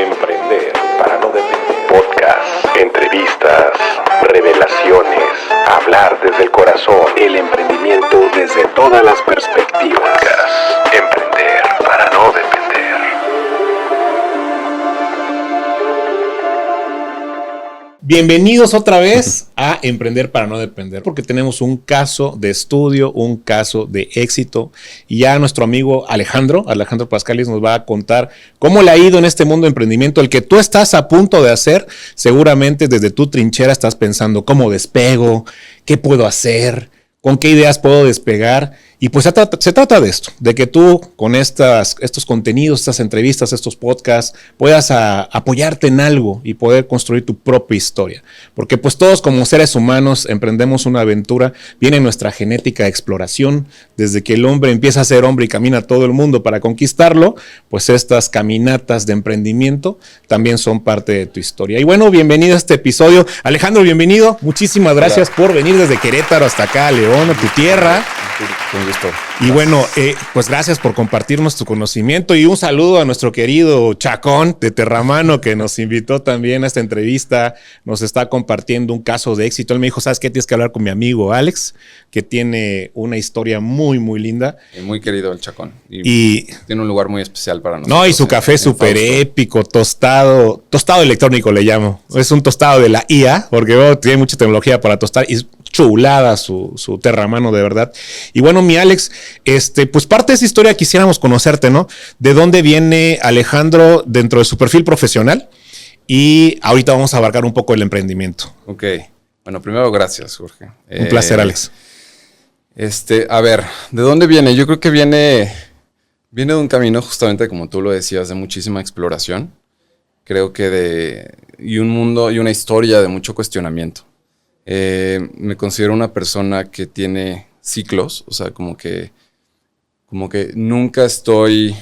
Emprender para no depender. Podcast, entrevistas, revelaciones, hablar desde el corazón, el emprendimiento desde todas las perspectivas. Podcast, emprender para no depender. Bienvenidos otra vez a Emprender para no depender, porque tenemos un caso de estudio, un caso de éxito, y ya nuestro amigo Alejandro Pascalis nos va a contar cómo le ha ido en este mundo de emprendimiento, el que tú estás a punto de hacer. Seguramente desde tu trinchera estás pensando cómo despego, qué puedo hacer, con qué ideas puedo despegar. Y pues se trata de esto, de que tú con estos contenidos, estas entrevistas, estos podcasts, puedas apoyarte en algo y poder construir tu propia historia. Porque pues todos como seres humanos emprendemos una aventura, viene nuestra genética de exploración, desde que el hombre empieza a ser hombre y camina todo el mundo para conquistarlo, pues estas caminatas de emprendimiento también son parte de tu historia. Y bueno, bienvenido a este episodio. Alejandro, bienvenido. Muchísimas gracias por venir desde Querétaro hasta acá, a León, a tu tierra. Con gusto. Y bueno, pues gracias por compartirnos tu conocimiento y un saludo a nuestro querido Chacón de Terramano, que nos invitó también a esta entrevista, nos está compartiendo un caso de éxito. Él me dijo, ¿sabes qué? Tienes que hablar con mi amigo Alex, que tiene una historia muy, muy linda. Muy querido el Chacón. Y tiene un lugar muy especial para nosotros. No, y su café súper épico, tostado electrónico le llamo. Sí. Es un tostado de la IA, porque tiene mucha tecnología para tostar y chulada su Terramano, de verdad. Y bueno, mi Alex, pues parte de esa historia quisiéramos conocerte, ¿no? ¿De dónde viene Alejandro dentro de su perfil profesional? Y ahorita vamos a abarcar un poco el emprendimiento. Ok. Bueno, primero, gracias, Jorge. Un placer, Alex. A ver, ¿de dónde viene? Yo creo que viene de un camino, justamente como tú lo decías, de muchísima exploración. Creo que y un mundo y una historia de mucho cuestionamiento. Me considero una persona que tiene ciclos, o sea, como que nunca estoy,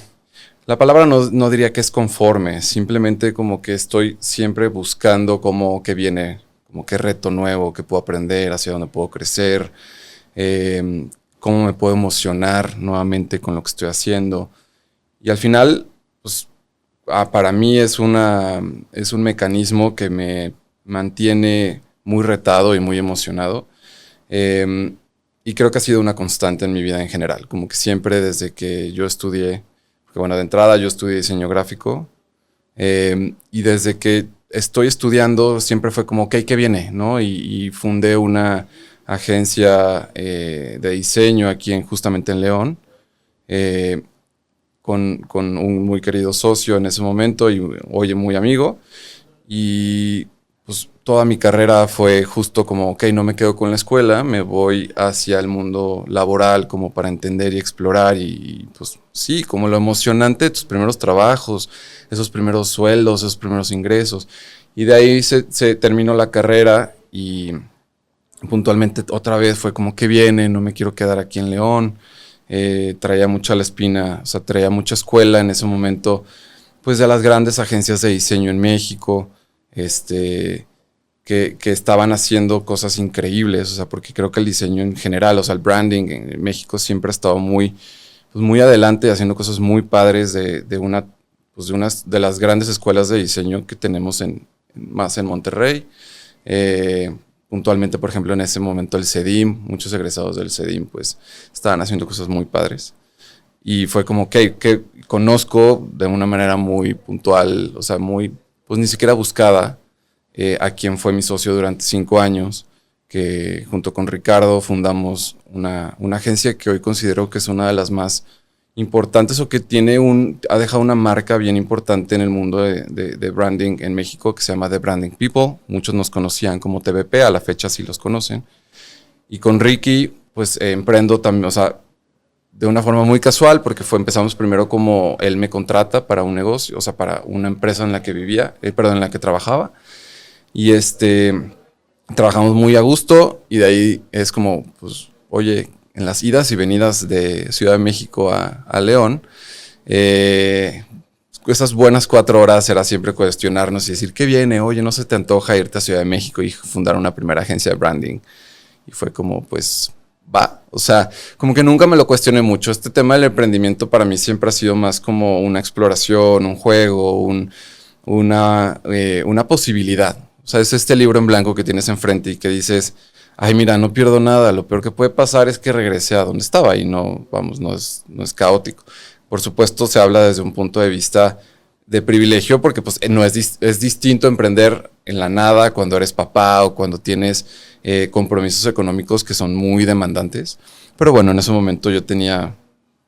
la palabra no diría que es conforme, simplemente como que estoy siempre buscando como que viene, como qué reto nuevo que puedo aprender, hacia dónde puedo crecer, cómo me puedo emocionar nuevamente con lo que estoy haciendo. Y al final, pues, para mí es un mecanismo que me mantiene muy retado y muy emocionado. Y creo que ha sido una constante en mi vida en general. Como que siempre desde que yo estudié, porque bueno, de entrada yo estudié diseño gráfico. Y desde que estoy estudiando siempre fue como, ok, ¿qué viene? ¿No? Y fundé una agencia de diseño aquí justamente en León. Con un muy querido socio en ese momento y hoy muy amigo. Y pues toda mi carrera fue justo como, ok, no me quedo con la escuela, me voy hacia el mundo laboral como para entender y explorar y pues sí, como lo emocionante de tus primeros trabajos, esos primeros sueldos, esos primeros ingresos. Y de ahí se terminó la carrera y puntualmente otra vez fue como, ¿qué viene? No me quiero quedar aquí en León. Traía mucha la espina, o sea, traía mucha escuela en ese momento, pues de las grandes agencias de diseño en México, que estaban haciendo cosas increíbles, o sea, porque creo que el diseño en general, o sea, el branding en México siempre ha estado muy adelante, haciendo cosas muy padres de una de las grandes escuelas de diseño que tenemos más en Monterrey. Puntualmente, por ejemplo, en ese momento el CEDIM, muchos egresados del CEDIM, pues, estaban haciendo cosas muy padres. Y fue como que conozco de una manera muy puntual, o sea, pues ni siquiera buscada, a quien fue mi socio durante 5 años, que junto con Ricardo fundamos una agencia que hoy considero que es una de las más importantes o que ha dejado una marca bien importante en el mundo de branding en México, que se llama The Branding People. Muchos nos conocían como TBP, a la fecha sí los conocen. Y con Ricky, pues emprendo también, o sea, de una forma muy casual, porque empezamos primero como él me contrata para un negocio, o sea, para una empresa en la que en la que trabajaba. Y trabajamos muy a gusto y de ahí es como, pues, oye, en las idas y venidas de Ciudad de México a León, esas buenas 4 horas era siempre cuestionarnos y decir, ¿qué viene? Oye, ¿no se te antoja irte a Ciudad de México y fundar una primera agencia de branding? Y fue como, pues, va. O sea, como que nunca me lo cuestioné mucho. Este tema del emprendimiento para mí siempre ha sido más como una exploración, un juego, un una posibilidad. O sea, es este libro en blanco que tienes enfrente y que dices, ay, mira, no pierdo nada, lo peor que puede pasar es que regrese a donde estaba y no es caótico. Por supuesto, se habla desde un punto de vista de privilegio porque pues, es distinto emprender en la nada cuando eres papá o cuando tienes compromisos económicos que son muy demandantes. Pero bueno, en ese momento yo tenía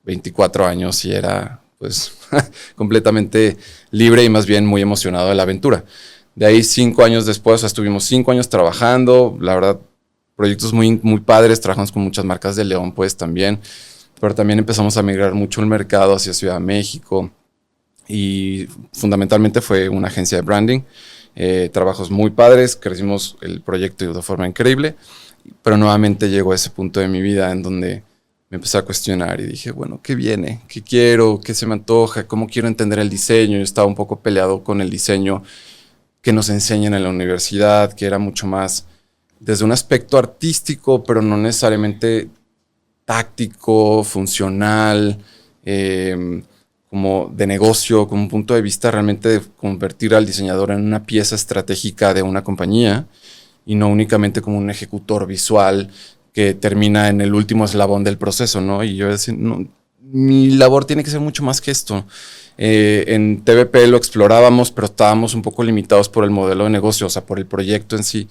24 años y era pues completamente libre y más bien muy emocionado de la aventura. De ahí 5 años después, o sea, estuvimos 5 años trabajando, la verdad, proyectos muy, muy padres, trabajamos con muchas marcas de León pues también, pero también empezamos a migrar mucho el mercado hacia Ciudad de México y fundamentalmente fue una agencia de branding, trabajos muy padres, crecimos el proyecto de forma increíble, pero nuevamente llegó a ese punto de mi vida en donde me empecé a cuestionar y dije, bueno, ¿qué viene? ¿Qué quiero? ¿Qué se me antoja? ¿Cómo quiero entender el diseño? Yo estaba un poco peleado con el diseño que nos enseñan en la universidad, que era mucho más desde un aspecto artístico, pero no necesariamente táctico, funcional, como de negocio, como un punto de vista realmente de convertir al diseñador en una pieza estratégica de una compañía y no únicamente como un ejecutor visual que termina en el último eslabón del proceso, ¿no? Y yo decía, no, mi labor tiene que ser mucho más que esto. En TVP lo explorábamos, pero estábamos un poco limitados por el modelo de negocio, o sea, por el proyecto en sí.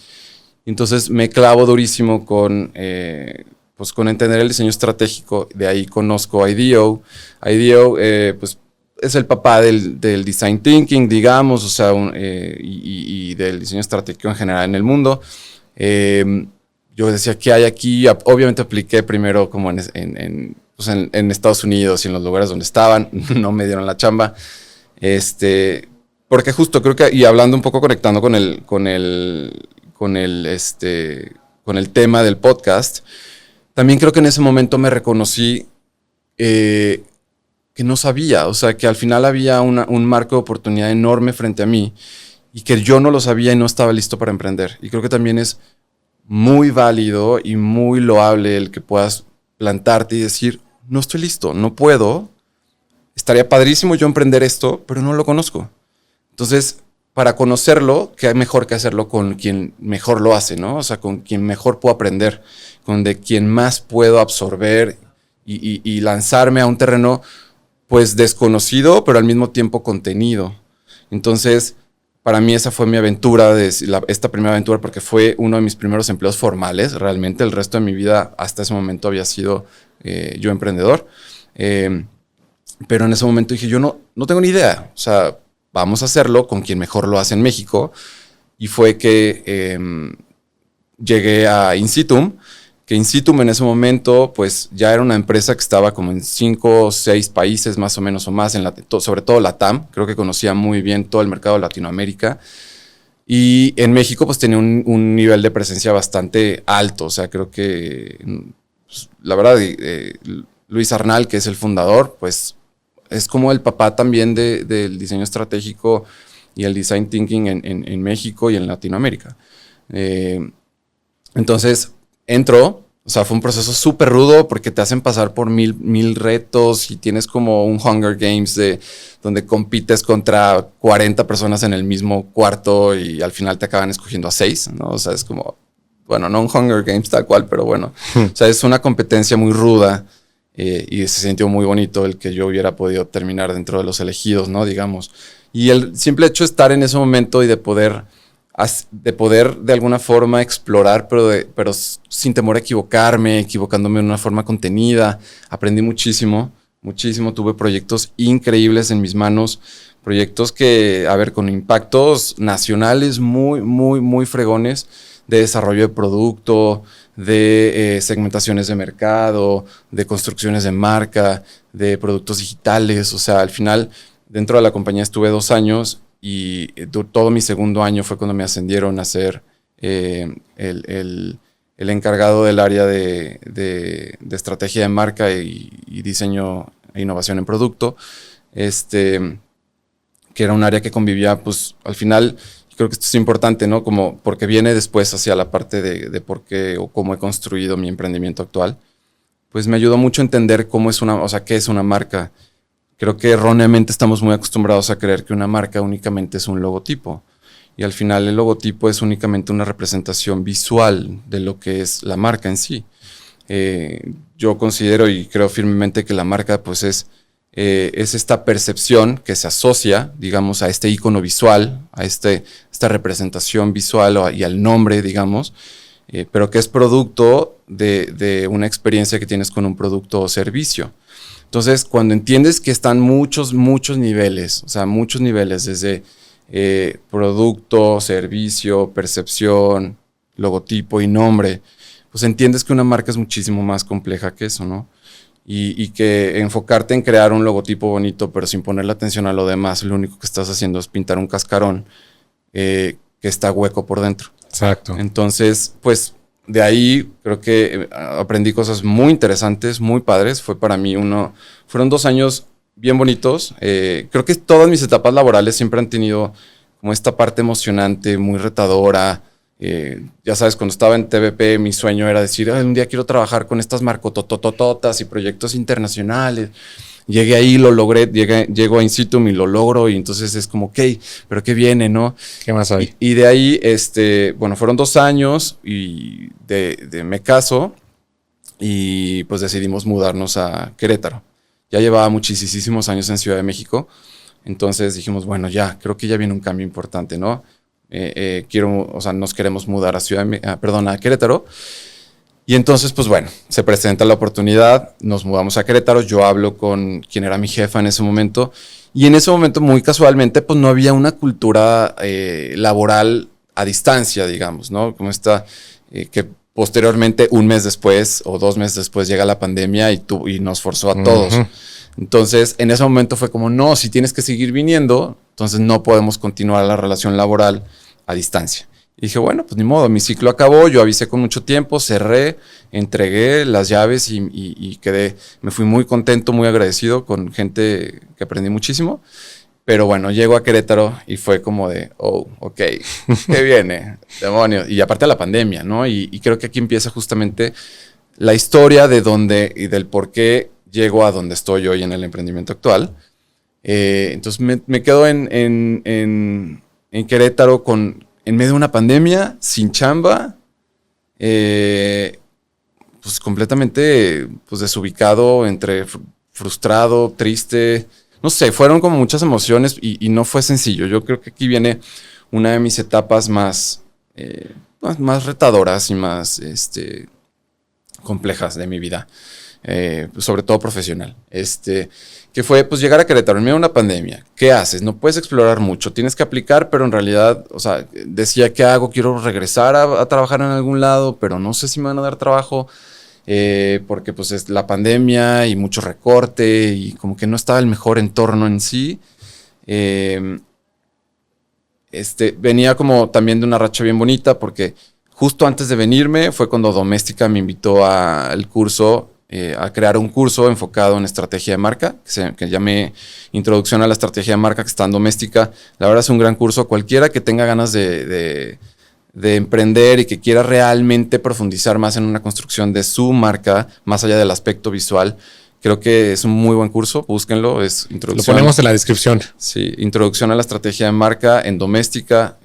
Entonces me clavo durísimo con entender el diseño estratégico. De ahí conozco IDEO. IDEO, pues, es el papá del design thinking, digamos, o sea, y del diseño estratégico en general en el mundo. Yo decía, ¿qué hay aquí? Obviamente apliqué primero como en Estados Unidos y en los lugares donde estaban. No me dieron la chamba. Porque justo creo que, y hablando un poco, conectando con el tema del podcast, también creo que en ese momento me reconocí que no sabía, o sea, que al final había un marco de oportunidad enorme frente a mí y que yo no lo sabía y no estaba listo para emprender. Y creo que también es muy válido y muy loable el que puedas plantarte y decir, no estoy listo, no puedo, estaría padrísimo yo emprender esto, pero no lo conozco. Entonces, para conocerlo, qué mejor que hacerlo con quien mejor lo hace, ¿no? O sea, con quien mejor puedo aprender, con de quien más puedo absorber y lanzarme a un terreno, pues, desconocido, pero al mismo tiempo contenido. Entonces, para mí esa fue mi aventura, esta primera aventura, porque fue uno de mis primeros empleos formales. Realmente el resto de mi vida hasta ese momento había sido yo emprendedor. Pero en ese momento dije, yo no tengo ni idea. O sea, vamos a hacerlo con quien mejor lo hace en México. Y fue que llegué a Insitum, que Insitum en ese momento pues ya era una empresa que estaba como en 5 o 6 países más o menos o más, sobre todo LATAM. Creo que conocía muy bien todo el mercado de Latinoamérica. Y en México pues tenía un nivel de presencia bastante alto. O sea, creo que pues, la verdad Luis Arnal, que es el fundador, pues es como el papá también del diseño estratégico y el design thinking en México y en Latinoamérica. Entonces entró, o sea, fue un proceso súper rudo porque te hacen pasar por mil retos y tienes como un Hunger Games donde compites contra 40 personas en el mismo cuarto y al final te acaban escogiendo a 6, ¿no? O sea, es como, bueno, no un Hunger Games tal cual, pero bueno. O sea, es una competencia muy ruda y se sintió muy bonito el que yo hubiera podido terminar dentro de los elegidos, ¿no? Digamos. Y el simple hecho de estar en ese momento y de poder de alguna forma explorar, pero sin temor a equivocándome de una forma contenida. Aprendí muchísimo, tuve proyectos increíbles en mis manos, proyectos que, con impactos nacionales muy, muy, muy fregones de desarrollo de producto, de segmentaciones de mercado, de construcciones de marca, de productos digitales. O sea, al final, dentro de la compañía estuve 2 años y todo mi segundo año fue cuando me ascendieron a ser el encargado del área de estrategia de marca y diseño e innovación en producto, que era un área que convivía, pues al final, creo que esto es importante, ¿no? Como porque viene después hacia la parte de por qué o cómo he construido mi emprendimiento actual, pues me ayudó mucho a entender qué es una marca, creo que erróneamente estamos muy acostumbrados a creer que una marca únicamente es un logotipo. Y al final el logotipo es únicamente una representación visual de lo que es la marca en sí. Yo considero y creo firmemente que la marca pues es esta percepción que se asocia, digamos, a este icono visual, a esta representación visual y al nombre, digamos, pero que es producto de una experiencia que tienes con un producto o servicio. Entonces, cuando entiendes que están muchos niveles, o sea, muchos niveles desde producto, servicio, percepción, logotipo y nombre, pues entiendes que una marca es muchísimo más compleja que eso, ¿no? Y que enfocarte en crear un logotipo bonito, pero sin ponerle atención a lo demás, lo único que estás haciendo es pintar un cascarón que está hueco por dentro. Exacto. Entonces, pues de ahí creo que aprendí cosas muy interesantes, muy padres. Fueron 2 años bien bonitos. Creo que todas mis etapas laborales siempre han tenido como esta parte emocionante, muy retadora. Ya sabes, cuando estaba en TVP, mi sueño era decir, un día quiero trabajar con estas marcototototas y proyectos internacionales. Llegué ahí, lo logré, llego a Insitum y lo logro, y entonces es como, ok, pero ¿qué viene, no? ¿Qué más hay? Y de ahí, bueno, fueron 2 años y me caso y pues decidimos mudarnos a Querétaro. Ya llevaba muchísimos años en Ciudad de México, entonces dijimos, bueno, creo que ya viene un cambio importante, ¿no? Nos queremos mudar a Querétaro. Y entonces, pues bueno, se presenta la oportunidad, nos mudamos a Querétaro, yo hablo con quien era mi jefa en ese momento, y en ese momento, muy casualmente, pues no había una cultura laboral a distancia, digamos, ¿no? Como esta, que posteriormente, 1 mes después o 2 meses después, llega la pandemia y nos forzó a todos. Uh-huh. Entonces, en ese momento fue como, no, si tienes que seguir viniendo, entonces no podemos continuar la relación laboral a distancia. Y dije, bueno, pues ni modo, mi ciclo acabó, yo avisé con mucho tiempo, cerré, entregué las llaves y me fui muy contento, muy agradecido con gente que aprendí muchísimo. Pero bueno, llego a Querétaro y fue como de, ok, ¿qué viene? Demonios. Y aparte de la pandemia, ¿no? Y creo que aquí empieza justamente la historia de dónde y del por qué llego a donde estoy hoy en el emprendimiento actual. Entonces me quedo en Querétaro en medio de una pandemia, sin chamba, pues completamente pues desubicado, entre frustrado, triste. No sé, fueron como muchas emociones y no fue sencillo. Yo creo que aquí viene una de mis etapas más retadoras y más complejas de mi vida, sobre todo profesional. Que fue pues llegar a Querétaro en medio de una pandemia. ¿Qué haces? No puedes explorar mucho, tienes que aplicar, pero en realidad, o sea, decía, ¿qué hago? Quiero regresar a trabajar en algún lado, pero no sé si me van a dar trabajo, porque pues es la pandemia y mucho recorte y como que no estaba el mejor entorno en sí. Venía como también de una racha bien bonita, porque justo antes de venirme fue cuando Doméstica me invitó al curso, a crear un curso enfocado en estrategia de marca, que llamé Introducción a la Estrategia de Marca, que está en Doméstica. La verdad es un gran curso. Cualquiera que tenga ganas de emprender y que quiera realmente profundizar más en una construcción de su marca, más allá del aspecto visual, creo que es un muy buen curso. Búsquenlo. Es introducción. Lo ponemos en la descripción. Sí, Introducción a la Estrategia de Marca en Doméstica.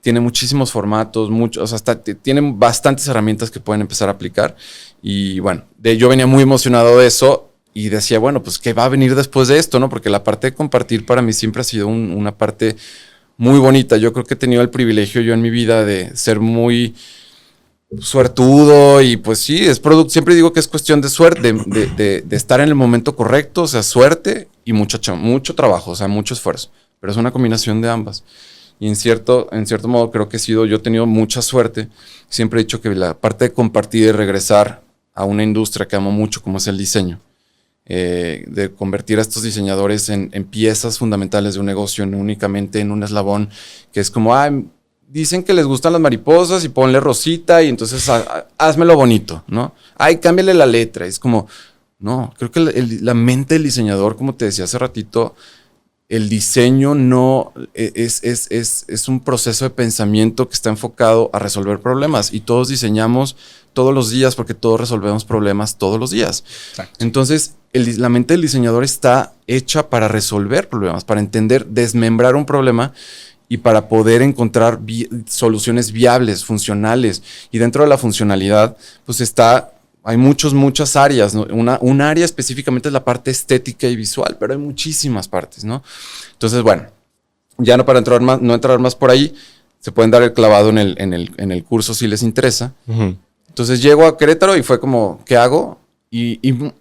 Tiene muchísimos formatos, tienen bastantes herramientas que pueden empezar a aplicar. Y bueno, yo venía muy emocionado de eso y decía, bueno, pues ¿qué va a venir después de esto? ¿No? Porque la parte de compartir para mí siempre ha sido una parte muy bonita. Yo creo que he tenido el privilegio yo en mi vida de ser muy suertudo y pues sí, siempre digo que es cuestión de suerte, de estar en el momento correcto, o sea, suerte y mucho trabajo, o sea, mucho esfuerzo. Pero es una combinación de ambas. Y en cierto modo creo que yo he tenido mucha suerte. Siempre he dicho que la parte de compartir y regresar a una industria que amo mucho, como es el diseño, de convertir a estos diseñadores en piezas fundamentales de un negocio, no únicamente en un eslabón, que es como, dicen que les gustan las mariposas y ponle rosita y entonces házmelo bonito, ¿no? Cámbiale la letra. Es como, no, creo que la mente del diseñador, como te decía hace ratito, el diseño no es un proceso de pensamiento que está enfocado a resolver problemas y todos diseñamos todos los días porque todos resolvemos problemas todos los días. Exacto. Entonces, la mente del diseñador está hecha para resolver problemas, para entender, desmembrar un problema y para poder encontrar soluciones viables, funcionales. Y dentro de la funcionalidad, pues hay muchas áreas, ¿no? Una área específicamente es la parte estética y visual, pero hay muchísimas partes, ¿no? Entonces, bueno, ya no para no entrar más por ahí, se pueden dar el clavado en el curso si les interesa. Uh-huh. Entonces llego a Querétaro y fue como, ¿qué hago? Y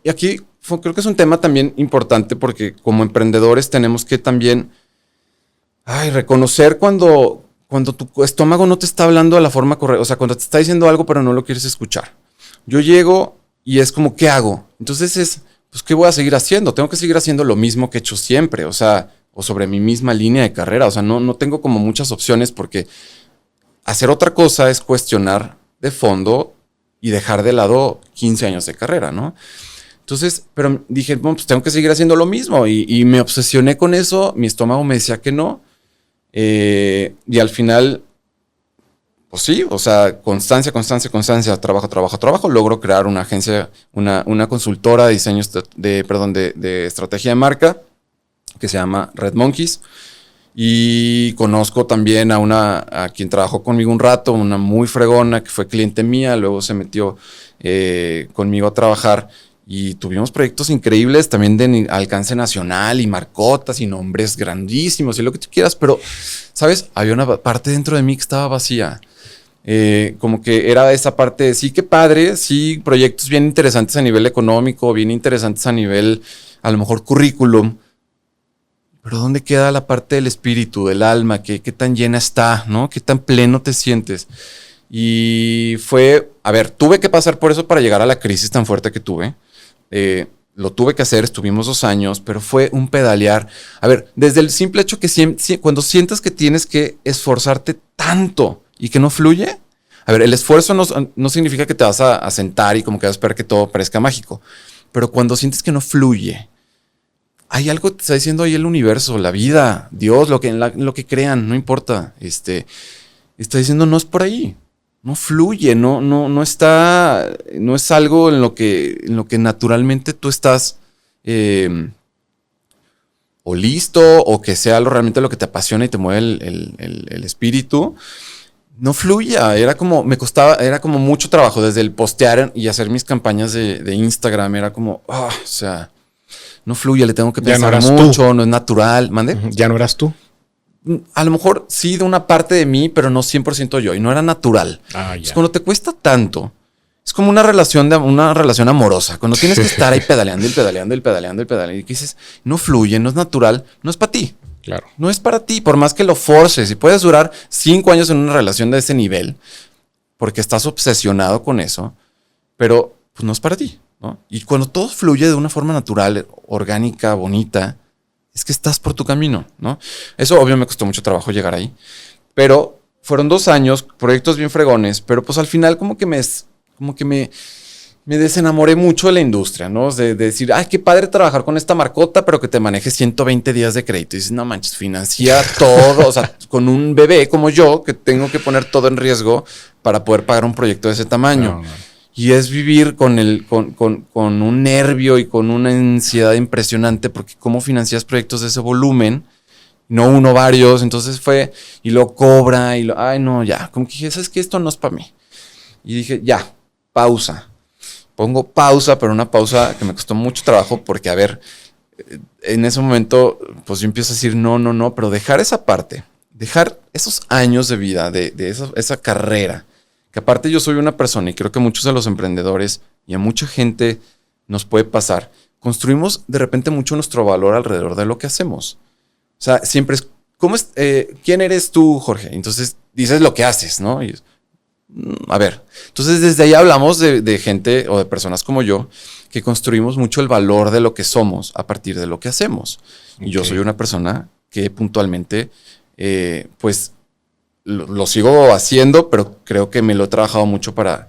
aquí creo que es un tema también importante porque como emprendedores tenemos que también reconocer cuando tu estómago no te está hablando de la forma correcta, o sea, cuando te está diciendo algo pero no lo quieres escuchar. Yo llego y es como, ¿qué hago? Entonces pues, ¿qué voy a seguir haciendo? Tengo que seguir haciendo lo mismo que he hecho siempre, o sea, o sobre mi misma línea de carrera, o sea, no tengo como muchas opciones porque hacer otra cosa es cuestionar de fondo y dejar de lado 15 años de carrera, ¿no? Entonces, pero dije, bueno, pues tengo que seguir haciendo lo mismo y me obsesioné con eso, mi estómago me decía que no, y al final, pues sí, o sea, constancia, trabajo, logro crear una agencia, una consultora de diseño de estrategia de marca que se llama Red Monkeys. Y conozco también a quien trabajó conmigo un rato, una muy fregona que fue cliente mía, luego se metió conmigo a trabajar y tuvimos proyectos increíbles también de alcance nacional y marcotas y nombres grandísimos y lo que tú quieras, pero, ¿sabes? Había una parte dentro de mí que estaba vacía. Como que era esa parte de sí, qué padre, sí, proyectos bien interesantes a nivel económico, bien interesantes a nivel, a lo mejor, currículum. Pero ¿dónde queda la parte del espíritu, del alma? ¿Qué tan llena está, no? ¿Qué tan pleno te sientes? Y tuve que pasar por eso para llegar a la crisis tan fuerte que tuve. Lo tuve que hacer, estuvimos 2 años, pero fue un pedalear. Desde el simple hecho que cuando sientas que tienes que esforzarte tanto y que no fluye, el esfuerzo no significa que te vas a sentar y como que vas a esperar que todo parezca mágico. Pero cuando sientes que no fluye, hay algo que te está diciendo ahí el universo, la vida, Dios, lo que crean, no importa. Está diciendo no es por ahí, no fluye, no es algo en lo que naturalmente tú estás o listo o que sea realmente lo que te apasiona y te mueve el espíritu. No fluya, era como mucho trabajo desde el postear y hacer mis campañas de Instagram, era como, o sea, no fluye, le tengo que pensar mucho, no es natural. ¿Mande? ¿Ya no eras tú? A lo mejor sí de una parte de mí, pero no 100% yo, y no era natural. Entonces, cuando te cuesta tanto, es como una relación amorosa, cuando tienes que estar ahí pedaleando y que dices, no fluye, no es natural, no es para ti. Claro. No es para ti, por más que lo forces y puedes durar 5 años en una relación de ese nivel, porque estás obsesionado con eso, pero pues no es para ti, ¿no? Y cuando todo fluye de una forma natural, orgánica, bonita, es que estás por tu camino, ¿no? Eso obvio me costó mucho trabajo llegar ahí, pero fueron 2 años, proyectos bien fregones, pero pues al final como que me desenamoré mucho de la industria, ¿no? De decir, ay, qué padre trabajar con esta marcota, pero que te maneje 120 días de crédito. Y dices, no manches, financia todo, o sea, con un bebé como yo, que tengo que poner todo en riesgo para poder pagar un proyecto de ese tamaño. No. Y es vivir con un nervio y con una ansiedad impresionante, porque cómo financias proyectos de ese volumen, no uno, varios. Entonces y lo cobra, ay, no, ya. Como que dije, ¿sabes qué? Esto no es para mí. Y dije, ya, pausa. Pongo pausa, pero una pausa que me costó mucho trabajo, porque, en ese momento, pues yo empiezo a decir, no, pero dejar esa parte, dejar esos años de vida, de esa carrera, que aparte yo soy una persona, y creo que muchos de los emprendedores y a mucha gente nos puede pasar, construimos de repente mucho nuestro valor alrededor de lo que hacemos. O sea, siempre es, ¿quién eres tú, Jorge? Entonces dices lo que haces, ¿no? Y, entonces desde ahí hablamos de gente o de personas como yo que construimos mucho el valor de lo que somos a partir de lo que hacemos. Okay. Y yo soy una persona que puntualmente, pues, lo sigo haciendo, pero creo que me lo he trabajado mucho para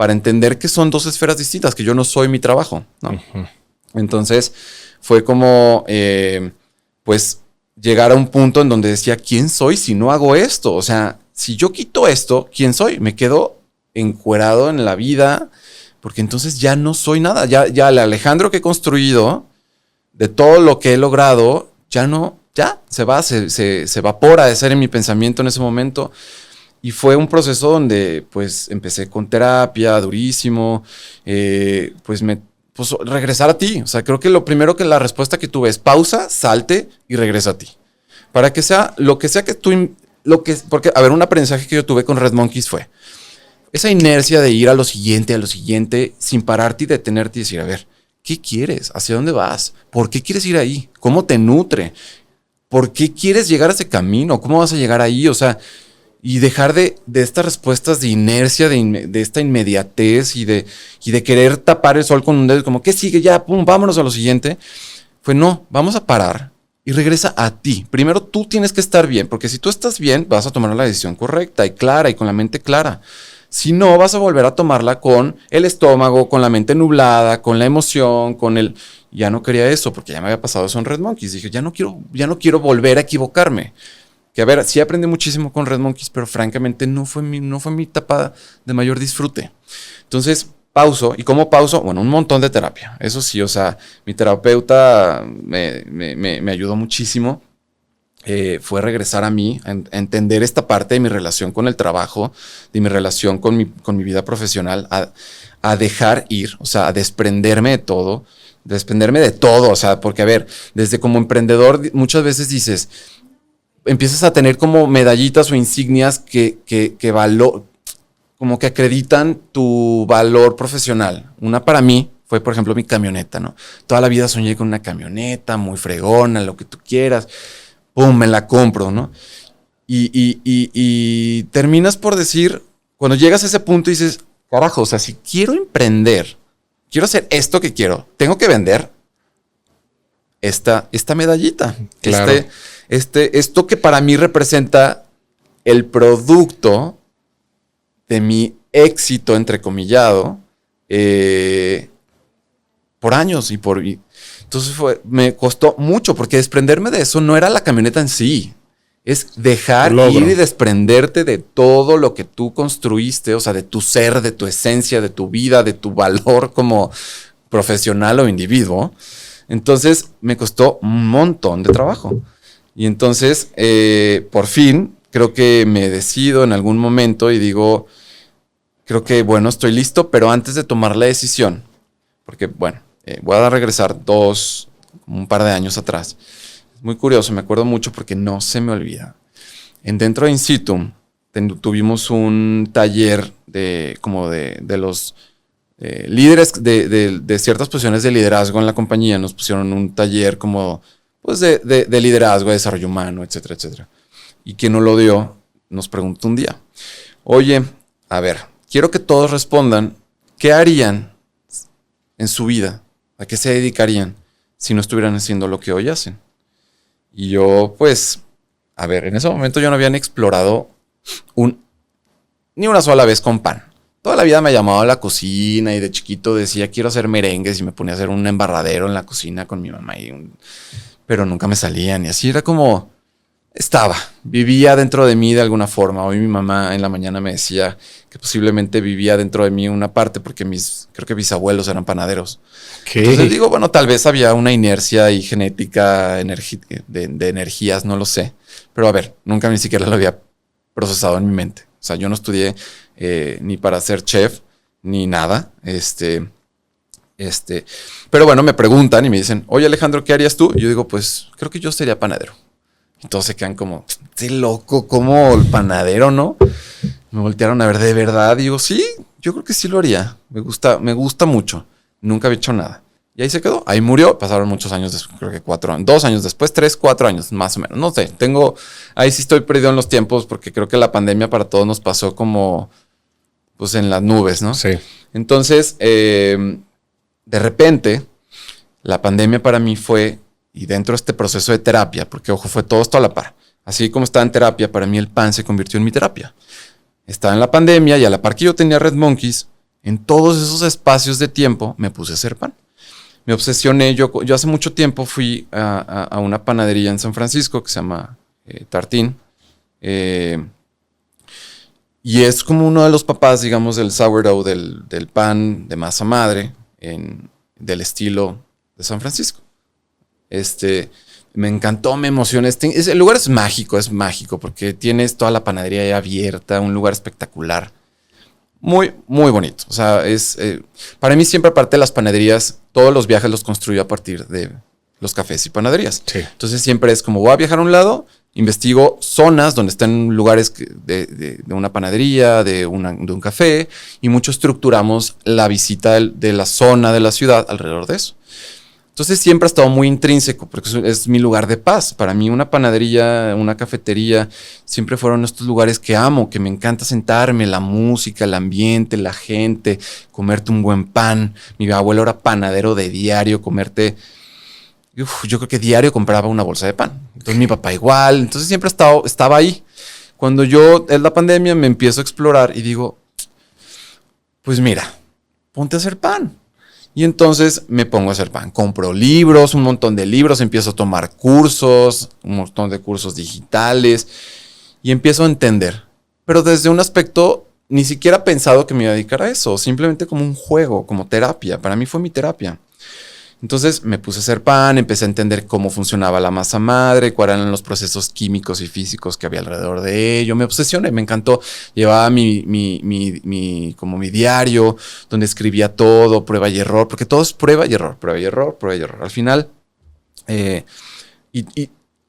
entender que son 2 esferas distintas, que yo no soy mi trabajo, ¿no? Uh-huh. Entonces fue como, pues, llegar a un punto en donde decía, ¿quién soy si no hago esto? O sea, si yo quito esto, ¿quién soy? Me quedo encuerado en la vida, porque entonces ya no soy nada. Ya el Alejandro que he construido, de todo lo que he logrado, ya se evapora de ser en mi pensamiento en ese momento. Y fue un proceso donde pues empecé con terapia durísimo, pues regresar a ti. O sea, creo que lo primero que la respuesta que tuve es pausa, salte y regresa a ti. Para que sea lo que sea que tú, porque, a ver, un aprendizaje que yo tuve con Red Monkeys fue esa inercia de ir a lo siguiente, sin pararte y detenerte y decir, a ver, ¿qué quieres? ¿Hacia dónde vas? ¿Por qué quieres ir ahí? ¿Cómo te nutre? ¿Por qué quieres llegar a ese camino? ¿Cómo vas a llegar ahí? O sea, y dejar de estas respuestas de inercia, de esta inmediatez y de querer tapar el sol con un dedo, como, ¿qué sigue? Ya, pum, vámonos a lo siguiente. Fue, no, vamos a parar y regresa a ti. Primero tú tienes que estar bien, porque si tú estás bien, vas a tomar la decisión correcta y clara y con la mente clara. Si no, vas a volver a tomarla con el estómago, con la mente nublada, con la emoción, con el... Ya no quería eso, porque ya me había pasado eso en Red Monkeys. Dije, ya no quiero volver a equivocarme. Que a ver, sí aprendí muchísimo con Red Monkeys, pero francamente no fue mi etapa de mayor disfrute. Entonces, pauso. ¿Y cómo pauso? Bueno, un montón de terapia. Eso sí, o sea, mi terapeuta me ayudó muchísimo. Fue regresar a mí, a entender esta parte de mi relación con el trabajo, de mi relación con mi vida profesional, a dejar ir, o sea, a desprenderme de todo, o sea, porque a ver, desde como emprendedor muchas veces dices, empiezas a tener como medallitas o insignias como que acreditan tu valor profesional. Una para mí fue, por ejemplo, mi camioneta, ¿no? Toda la vida soñé con una camioneta muy fregona, lo que tú quieras. ¡Pum! Me la compro, ¿no? Y terminas por decir, cuando llegas a ese punto dices, carajo, o sea, si quiero emprender, quiero hacer esto que quiero, tengo que vender esta medallita. Claro. Esto que para mí representa el producto de mi éxito, entrecomillado, por años entonces me costó mucho, porque desprenderme de eso no era la camioneta en sí. Es dejar ir y desprenderte de todo lo que tú construiste, o sea, de tu ser, de tu esencia, de tu vida, de tu valor como profesional o individuo. Entonces me costó un montón de trabajo. Y entonces, por fin, creo que me decido en algún momento y digo, creo que, bueno, estoy listo, pero antes de tomar la decisión, porque, bueno, voy a regresar un par de años atrás. Es muy curioso, me acuerdo mucho porque no se me olvida. Dentro de In Situ tuvimos un taller de los líderes de ciertas posiciones de liderazgo en la compañía. Nos pusieron un taller como pues de liderazgo, de desarrollo humano, etcétera, etcétera. Y quien nos lo dio nos preguntó un día, oye, a ver, quiero que todos respondan qué harían en su vida, a qué se dedicarían si no estuvieran haciendo lo que hoy hacen. Y yo, pues, a ver, en ese momento yo no había explorado ni una sola vez con pan. Toda la vida me llamaba a la cocina y de chiquito decía quiero hacer merengues y me ponía a hacer un embarradero en la cocina con mi mamá pero nunca me salían y así era como vivía dentro de mí de alguna forma. Hoy mi mamá en la mañana me decía que posiblemente vivía dentro de mí una parte porque creo que mis abuelos eran panaderos. ¿Qué? Entonces digo, bueno, tal vez había una inercia y genética de energías, no lo sé. Pero a ver, nunca ni siquiera lo había procesado en mi mente. O sea, yo no estudié ni para ser chef ni nada. Pero bueno, me preguntan y me dicen, oye Alejandro, ¿qué harías tú? Y yo digo, pues creo que yo sería panadero. Entonces se quedan como, qué loco, como el panadero, ¿no? Me voltearon a ver de verdad. Y digo, sí, yo creo que sí lo haría. Me gusta mucho. Nunca había hecho nada. Y ahí se quedó. Ahí murió. Pasaron muchos años, creo que 4 años. 2 años después, 3, 4 años, más o menos. No sé, ahí sí estoy perdido en los tiempos porque creo que la pandemia para todos nos pasó como, pues en las nubes, ¿no? Sí. Entonces, de repente, la pandemia para mí fue... Y dentro de este proceso de terapia, porque ojo, fue todo esto a la par. Así como estaba en terapia, para mí el pan se convirtió en mi terapia. Estaba en la pandemia y a la par que yo tenía Red Monkeys, en todos esos espacios de tiempo me puse a hacer pan. me obsesioné. Yo hace mucho tiempo fui a una panadería en San Francisco que se llama Tartín. Y es como uno de los papás, digamos, del sourdough, del pan de masa madre, del estilo de San Francisco. Me encantó, me emocioné. El lugar es mágico, porque tienes toda la panadería ahí abierta, un lugar espectacular. Muy, muy bonito. O sea, para mí siempre, aparte de las panaderías, todos los viajes los construyo a partir de los cafés y panaderías. Sí. Entonces siempre es como voy a viajar a un lado, investigo zonas donde están lugares de una panadería, de un café, y mucho estructuramos la visita de la zona de la ciudad alrededor de eso. Entonces siempre ha estado muy intrínseco, porque es mi lugar de paz. Para mí una panadería, una cafetería, siempre fueron estos lugares que amo, que me encanta sentarme, la música, el ambiente, la gente, comerte un buen pan. Mi abuelo era panadero de diario, yo creo que diario compraba una bolsa de pan. Entonces mi papá igual. Entonces siempre estaba ahí. Cuando es la pandemia, me empiezo a explorar y digo, pues mira, ponte a hacer pan. Y entonces me pongo a hacer pan. Compro libros, un montón de libros, empiezo a tomar cursos, un montón de cursos digitales y empiezo a entender. Pero desde un aspecto ni siquiera pensado que me iba a dedicar a eso, simplemente como un juego, como terapia. Para mí fue mi terapia. Entonces me puse a hacer pan, empecé a entender cómo funcionaba la masa madre, cuáles eran los procesos químicos y físicos que había alrededor de ello. Me obsesioné, me encantó. Llevaba como mi diario, donde escribía todo, prueba y error, porque todo es prueba y error, prueba y error, prueba y error. Al final,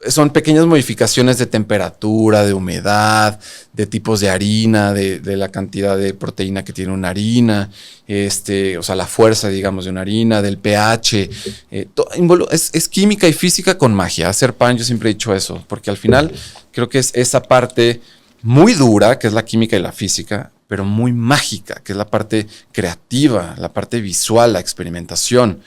son pequeñas modificaciones de temperatura, de humedad, de tipos de harina, de la cantidad de proteína que tiene una harina, o sea, la fuerza, digamos, de una harina, del pH. Es química y física con magia. Hacer pan, yo siempre he dicho eso, porque al final creo que es esa parte muy dura, que es la química y la física, pero muy mágica, que es la parte creativa, la parte visual, la experimentación.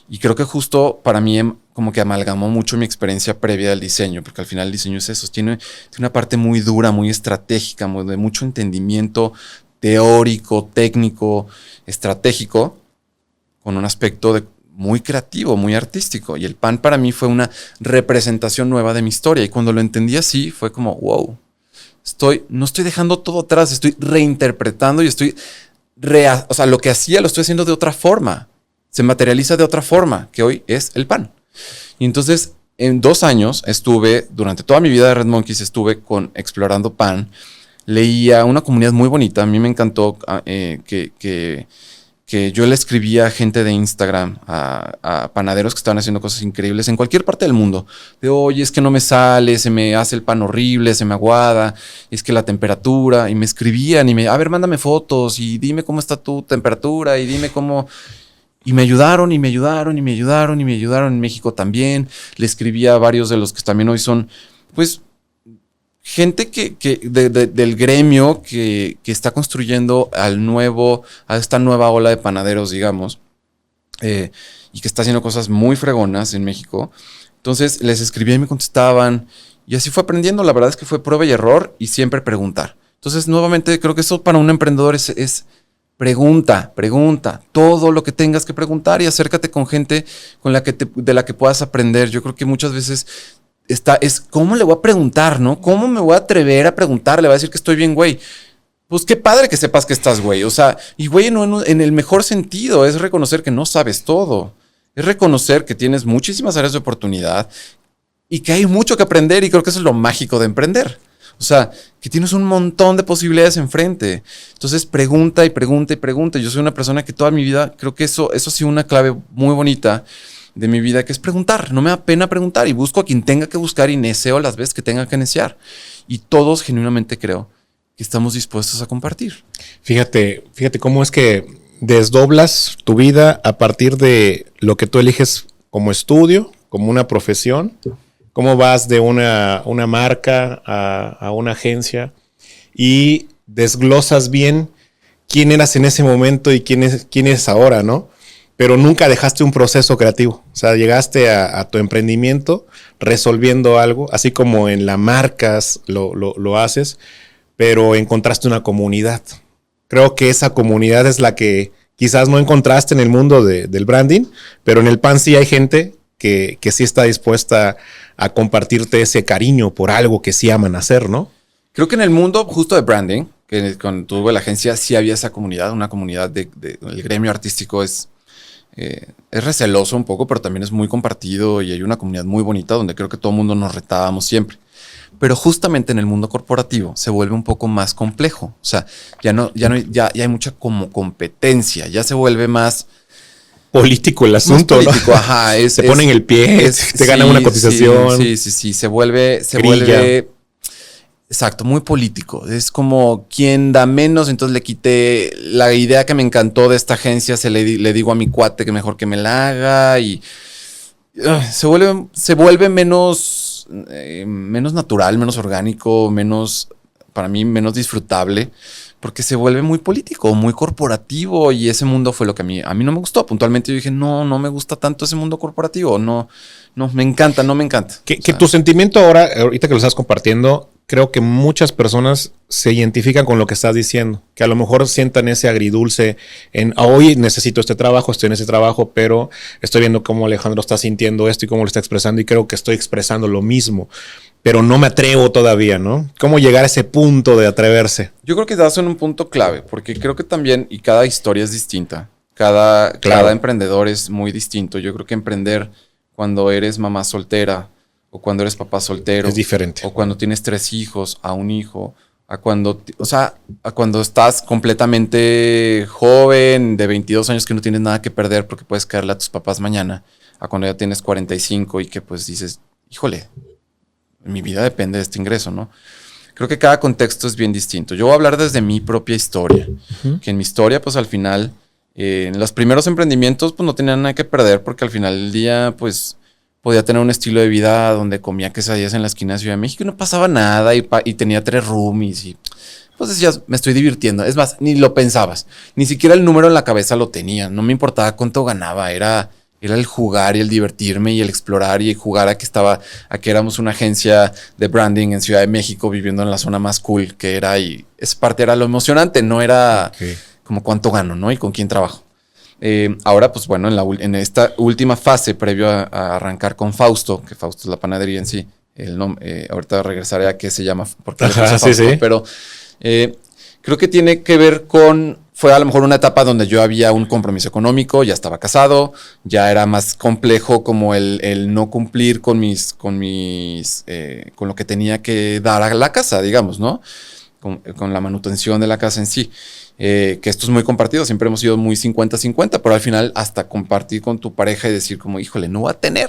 Y creo que justo para mí como que amalgamó mucho mi experiencia previa del diseño, porque al final el diseño es eso, tiene una parte muy dura, muy estratégica, de mucho entendimiento teórico, técnico, estratégico, con un aspecto muy creativo, muy artístico. Y el pan para mí fue una representación nueva de mi historia. Y cuando lo entendí así, fue como, wow, no estoy dejando todo atrás, estoy reinterpretando y o sea, lo que hacía lo estoy haciendo de otra forma. Se materializa de otra forma, que hoy es el pan. Y entonces, en 2 años durante toda mi vida de Red Monkeys, explorando pan. Leía una comunidad muy bonita. A mí me encantó que yo le escribía a gente de Instagram, a panaderos que estaban haciendo cosas increíbles en cualquier parte del mundo. Oye, es que no me sale, se me hace el pan horrible, se me aguada, es que la temperatura. Y me escribían a ver, mándame fotos y dime cómo está tu temperatura y dime cómo... Y me ayudaron, y me ayudaron, y me ayudaron, y me ayudaron en México también. Le escribí a varios de los que también hoy son, pues, gente del gremio que está construyendo a esta nueva ola de panaderos, digamos, y que está haciendo cosas muy fregonas en México. Entonces les escribí y me contestaban, y así fue aprendiendo. La verdad es que fue prueba y error y siempre preguntar. Entonces, nuevamente, creo que eso para un emprendedor es pregunta todo lo que tengas que preguntar y acércate con gente de la que puedas aprender. Yo creo que muchas veces ¿cómo le voy a preguntar, no? ¿Cómo me voy a atrever a preguntar? Le voy a decir que estoy bien, güey. Pues qué padre que sepas que estás, güey. O sea, y güey, no, en el mejor sentido, es reconocer que no sabes todo. Es reconocer que tienes muchísimas áreas de oportunidad y que hay mucho que aprender, y creo que eso es lo mágico de emprender. O sea, que tienes un montón de posibilidades enfrente. Entonces pregunta y pregunta y pregunta. Yo soy una persona que toda mi vida, creo que eso ha sido una clave muy bonita de mi vida, que es preguntar. No me da pena preguntar y busco a quien tenga que buscar y neseo las veces que tenga que necear. Y todos genuinamente creo que estamos dispuestos a compartir. Fíjate cómo es que desdoblas tu vida a partir de lo que tú eliges como estudio, como una profesión. Cómo vas de una marca a una agencia y desglosas bien quién eras en ese momento y quién eres ahora, ¿no? Pero nunca dejaste un proceso creativo. O sea, llegaste a tu emprendimiento resolviendo algo, así como en las marcas lo haces, pero encontraste una comunidad. Creo que esa comunidad es la que quizás no encontraste en el mundo del branding, pero en el PAN sí hay gente que sí está dispuesta a compartirte ese cariño por algo que sí aman hacer, ¿no? Creo que en el mundo justo de branding, que cuando tuve la agencia, sí había esa comunidad, una comunidad el gremio artístico es receloso un poco, pero también es muy compartido y hay una comunidad muy bonita donde creo que todo el mundo nos retábamos siempre. Pero justamente en el mundo corporativo se vuelve un poco más complejo. O sea, ya hay mucha como competencia, ya se vuelve más político el asunto, más político, ¿no? Ajá, te ponen el pie, te ganan una cotización. Sí, se vuelve exacto, muy político. Es como quien da menos, entonces le quité la idea que me encantó de esta agencia, le digo a mi cuate que mejor que me la haga y se vuelve menos natural, menos orgánico, para mí, menos disfrutable, porque se vuelve muy político, muy corporativo y ese mundo fue lo que a mí no me gustó. Puntualmente yo dije, no me gusta tanto ese mundo corporativo, no me encanta. Que tu sentimiento ahorita que lo estás compartiendo, creo que muchas personas se identifican con lo que estás diciendo, que a lo mejor sientan ese agridulce en hoy necesito este trabajo, estoy en ese trabajo, pero estoy viendo cómo Alejandro está sintiendo esto y cómo lo está expresando y creo que estoy expresando lo mismo, pero no me atrevo todavía, ¿no? ¿Cómo llegar a ese punto de atreverse? Yo creo que das en un punto clave, porque creo que también, y cada historia es distinta, cada emprendedor es muy distinto. Yo creo que emprender cuando eres mamá soltera, o cuando eres papá soltero. Es diferente. O cuando tienes 3 hijos, a un hijo. A cuando estás completamente joven, de 22 años que no tienes nada que perder porque puedes caerle a tus papás mañana. A cuando ya tienes 45 y que pues dices, híjole, mi vida depende de este ingreso, ¿no? Creo que cada contexto es bien distinto. Yo voy a hablar desde mi propia historia. Que en mi historia, pues al final, en los primeros emprendimientos, pues no tenía nada que perder porque al final del día, pues podía tener un estilo de vida donde comía quesadillas en la esquina de Ciudad de México y no pasaba nada y tenía 3 roomies y pues decías, me estoy divirtiendo. Es más, ni lo pensabas, ni siquiera el número en la cabeza lo tenía, no me importaba cuánto ganaba, era el jugar y el divertirme y el explorar y jugar a que éramos una agencia de branding en Ciudad de México viviendo en la zona más cool que era y esa parte era lo emocionante, no era como cuánto gano, ¿no? Y con quién trabajo. Ahora, pues bueno, en esta última fase, previo a arrancar con Fausto, que Fausto es la panadería en sí, ahorita regresaré a qué se llama, porque Fausto, sí. Pero creo que tiene que ver fue a lo mejor una etapa donde yo había un compromiso económico, ya estaba casado, ya era más complejo como el no cumplir con lo que tenía que dar a la casa, digamos, ¿no? Con la manutención de la casa en sí. Que esto es muy compartido, siempre hemos sido muy 50-50, pero al final hasta compartir con tu pareja y decir como, híjole, no va a tener.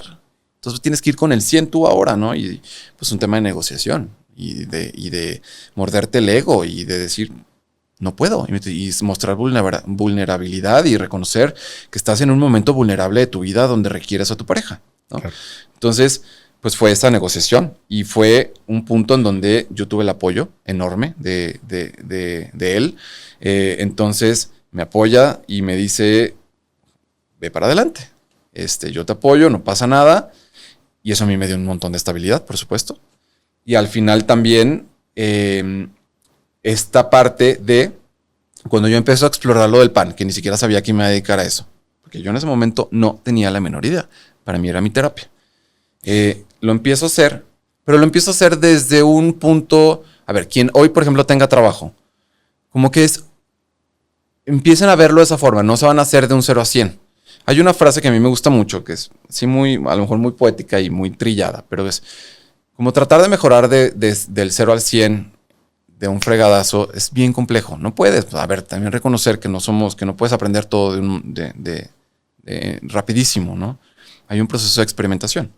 Entonces tienes que ir con el 100 tú ahora, ¿no? Y pues un tema de negociación y de morderte el ego y de decir, no puedo. Y mostrar vulnerabilidad y reconocer que estás en un momento vulnerable de tu vida donde requieres a tu pareja, ¿no? Claro. Entonces, pues fue esa negociación y fue un punto en donde yo tuve el apoyo enorme de él. Entonces me apoya y me dice, ve para adelante. Yo te apoyo, no pasa nada. Y eso a mí me dio un montón de estabilidad, por supuesto. Y al final también esta parte de cuando yo empecé a explorar lo del pan, que ni siquiera sabía que me iba a dedicar a eso. Porque yo en ese momento no tenía la menor idea. Para mí era mi terapia. Lo empiezo a hacer, pero lo empiezo a hacer desde un punto, a ver, quien hoy, por ejemplo, tenga trabajo, como que empiecen a verlo de esa forma, no se van a hacer de un 0 a 100. Hay una frase que a mí me gusta mucho, que es sí a lo mejor muy poética y muy trillada, pero es como tratar de mejorar del 0 al 100 de un fregadazo es bien complejo. No puedes, a ver, también reconocer que no puedes aprender todo rapidísimo, ¿no? Hay un proceso de experimentación.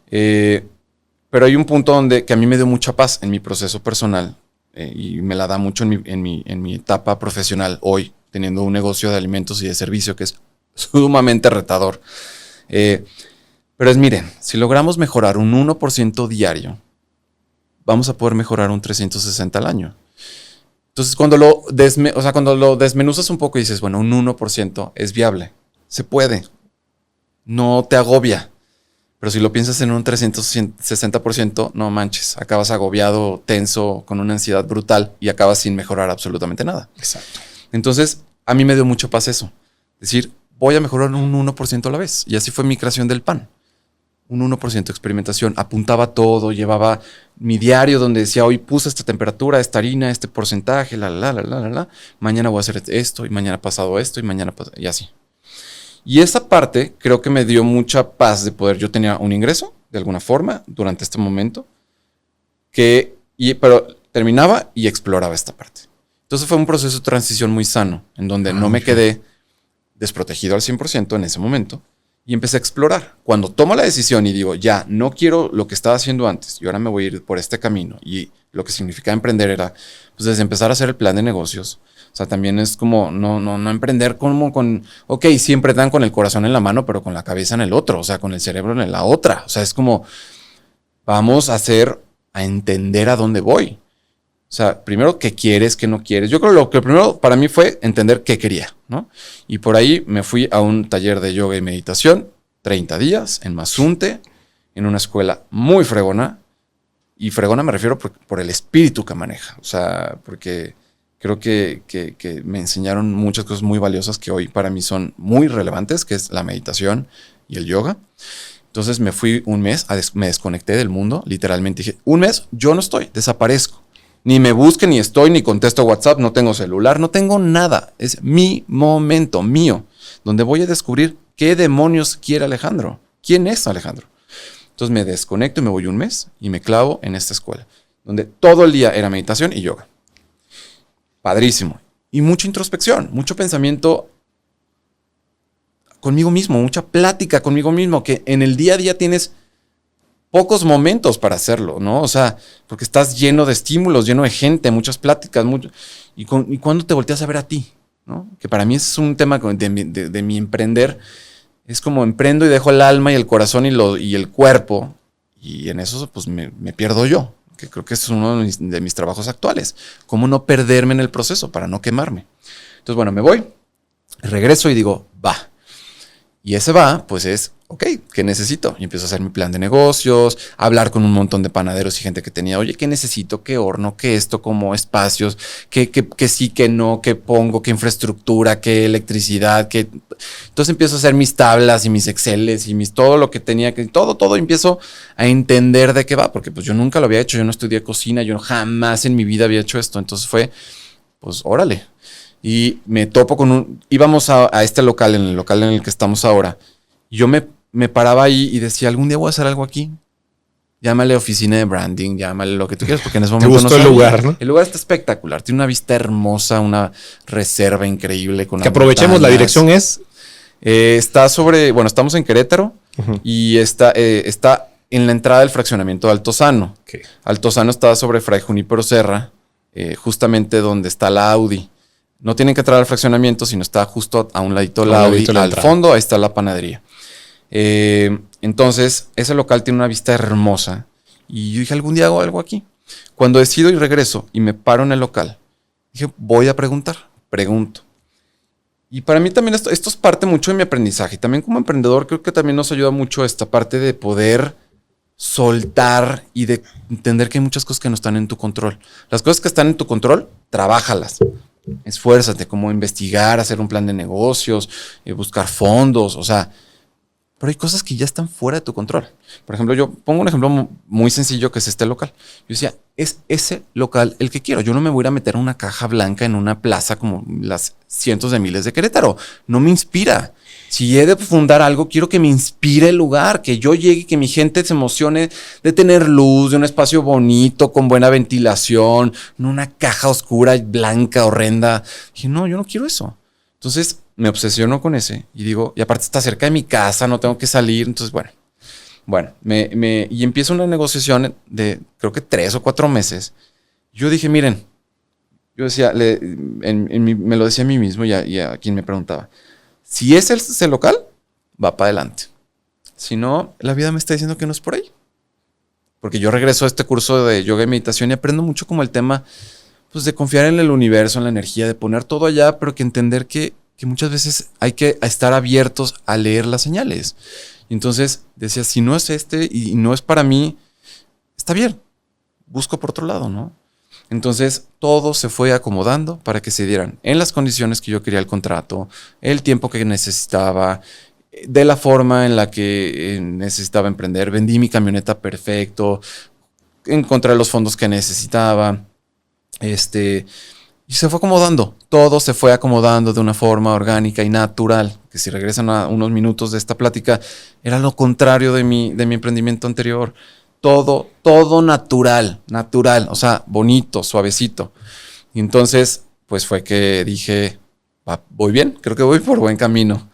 Pero hay un punto que a mí me dio mucha paz en mi proceso personal y me la da mucho en mi etapa profesional hoy, teniendo un negocio de alimentos y de servicio que es sumamente retador. Pero miren, si logramos mejorar un 1% diario, vamos a poder mejorar un 360 al año. Entonces, cuando lo desmenuzas un poco y dices, bueno, un 1% es viable, se puede, no te agobia. Pero si lo piensas en un 360%, no manches, acabas agobiado, tenso, con una ansiedad brutal y acabas sin mejorar absolutamente nada. Exacto. Entonces, a mí me dio mucho paz eso. Decir, voy a mejorar un 1% a la vez. Y así fue mi creación del pan. Un 1% de experimentación. Apuntaba todo, llevaba mi diario donde decía, hoy puse esta temperatura, esta harina, este porcentaje, mañana voy a hacer esto, y mañana pasado esto, y así. Y esa parte creo que me dio mucha paz de poder. Yo tenía un ingreso, de alguna forma, durante este momento, pero terminaba y exploraba esta parte. Entonces fue un proceso de transición muy sano, en donde no me quedé desprotegido al 100% en ese momento, y empecé a explorar. Cuando tomo la decisión y digo, ya, no quiero lo que estaba haciendo antes, y ahora me voy a ir por este camino, y lo que significaba emprender era, pues, desde empezar a hacer el plan de negocios. O sea, también es como no emprender como ok, siempre dan con el corazón en la mano, pero con la cabeza en el otro, o sea, con el cerebro en la otra. O sea, es como, vamos a entender a dónde voy. O sea, primero, ¿qué quieres, qué no quieres? Yo creo que lo que primero para mí fue entender qué quería, ¿no? Y por ahí me fui a un taller de yoga y meditación, 30 días, en Mazunte, en una escuela muy fregona. Y fregona me refiero por el espíritu que maneja. O sea, porque creo que me enseñaron muchas cosas muy valiosas que hoy para mí son muy relevantes, que es la meditación y el yoga. Entonces me fui un mes, me desconecté del mundo, literalmente dije, un mes yo no estoy, desaparezco. Ni me busquen, ni estoy, ni contesto WhatsApp, no tengo celular, no tengo nada. Es mi momento, mío, donde voy a descubrir qué demonios quiere Alejandro. ¿Quién es Alejandro? Entonces me desconecto y me voy un mes y me clavo en esta escuela, donde todo el día era meditación y yoga. Padrísimo. Y mucha introspección, mucho pensamiento conmigo mismo, mucha plática conmigo mismo, que en el día a día tienes pocos momentos para hacerlo, ¿no? O sea, porque estás lleno de estímulos, lleno de gente, muchas pláticas, y cuando te volteas a ver a ti, ¿no? Que para mí es un tema de mi emprender. Es como emprendo y dejo el alma y el corazón y el cuerpo, y en eso pues me pierdo yo, que creo que es uno de mis trabajos actuales. Cómo no perderme en el proceso para no quemarme. Entonces, bueno, me voy, regreso y digo, va. Y ese va, pues es, ok, ¿qué necesito? Y empiezo a hacer mi plan de negocios, hablar con un montón de panaderos y gente que tenía, oye, ¿qué necesito? ¿Qué horno? ¿Qué esto? ¿Cómo espacios? ¿Qué sí, qué no? ¿Qué pongo? ¿Qué infraestructura? ¿Qué electricidad? Entonces empiezo a hacer mis tablas y mis Exceles y todo lo que tenía que, todo empiezo a entender de qué va, porque pues yo nunca lo había hecho, yo no estudié cocina, yo jamás en mi vida había hecho esto. Entonces fue, pues órale. Y me topo íbamos a este local, en el local en el que estamos ahora. Y yo me paraba ahí y decía, algún día voy a hacer algo aquí. Llámale oficina de branding, llámale lo que tú quieras, porque en ese momento ¿Te gustó el lugar, no? El lugar está espectacular, tiene una vista hermosa, una reserva increíble. Que aprovechemos, la dirección es... estamos en Querétaro, y está en la entrada del fraccionamiento de Altozano. Okay. Altozano está sobre Fray Junípero Serra, justamente donde está la Audi. No tienen que entrar al fraccionamiento, sino está justo a un ladito la Audi. Al fondo, ahí está la panadería. Entonces, ese local tiene una vista hermosa. Y yo dije, algún día hago algo aquí. Cuando decido y regreso y me paro en el local, dije, voy a pregunto. Y para mí también esto es parte mucho de mi aprendizaje. Y también como emprendedor creo que también nos ayuda mucho esta parte de poder soltar y de entender que hay muchas cosas que no están en tu control. Las cosas que están en tu control, trabájalas. Esfuérzate, como investigar, hacer un plan de negocios, buscar fondos, o sea, pero hay cosas que ya están fuera de tu control. Por ejemplo, yo pongo un ejemplo muy sencillo que es este local. Yo decía, es ese local el que quiero. Yo no me voy a meter una caja blanca en una plaza como las cientos de miles de Querétaro. No me inspira. Si he de fundar algo, quiero que me inspire el lugar, que yo llegue y que mi gente se emocione de tener luz, de un espacio bonito, con buena ventilación, no una caja oscura, blanca, horrenda. Dije, no, yo no quiero eso. Entonces me obsesiono con ese y digo, y aparte está cerca de mi casa, no tengo que salir. Entonces, bueno, y empiezo una negociación de creo que 3 o 4 meses. Yo dije, miren, yo decía, me lo decía a mí mismo y a quien me preguntaba. Si es ese local, va para adelante. Si no, la vida me está diciendo que no es por ahí. Porque yo regreso a este curso de yoga y meditación y aprendo mucho como el tema, pues, de confiar en el universo, en la energía, de poner todo allá, pero que entender que muchas veces hay que estar abiertos a leer las señales. Y entonces decía, si no es y no es para mí, está bien. Busco por otro lado, ¿no? Entonces, todo se fue acomodando para que se dieran en las condiciones que yo quería el contrato, el tiempo que necesitaba, de la forma en la que necesitaba emprender. Vendí mi camioneta perfecto, encontré los fondos que necesitaba, y se fue acomodando. Todo se fue acomodando de una forma orgánica y natural, que si regresan a unos minutos de esta plática, era lo contrario de mi emprendimiento anterior. Todo natural, o sea, bonito, suavecito. Y entonces, pues fue que dije, voy bien, creo que voy por buen camino.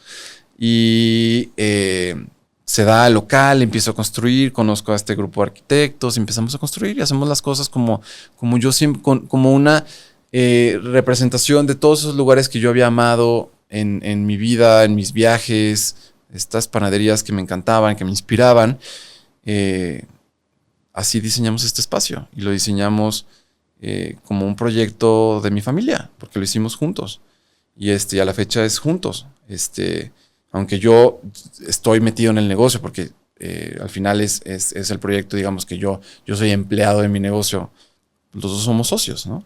Y se da el local, empiezo a construir, conozco a este grupo de arquitectos, empezamos a construir y hacemos las cosas como yo siempre, como una representación de todos esos lugares que yo había amado en mi vida, en mis viajes, estas panaderías que me encantaban, que me inspiraban. Así diseñamos este espacio y lo diseñamos como un proyecto de mi familia, porque lo hicimos juntos. Y a la fecha es juntos. Aunque yo estoy metido en el negocio, porque al final es el proyecto, digamos que yo soy empleado de mi negocio, los dos somos socios, ¿no?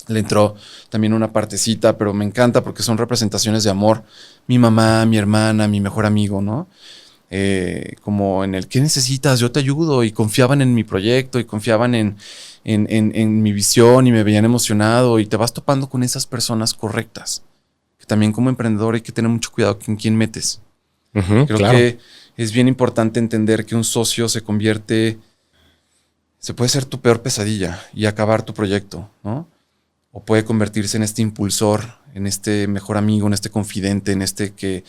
Le entró también una partecita, pero me encanta porque son representaciones de amor. Mi mamá, mi hermana, mi mejor amigo, ¿no? Como en el ¿qué necesitas? Yo te ayudo, y confiaban en mi proyecto y confiaban en mi visión y me veían emocionado, y te vas topando con esas personas correctas, que también como emprendedor hay que tener mucho cuidado con quién metes. Creo que es bien importante entender que un socio se puede ser tu peor pesadilla y acabar tu proyecto, ¿no? O puede convertirse en este impulsor, en este mejor amigo, en este confidente, en este que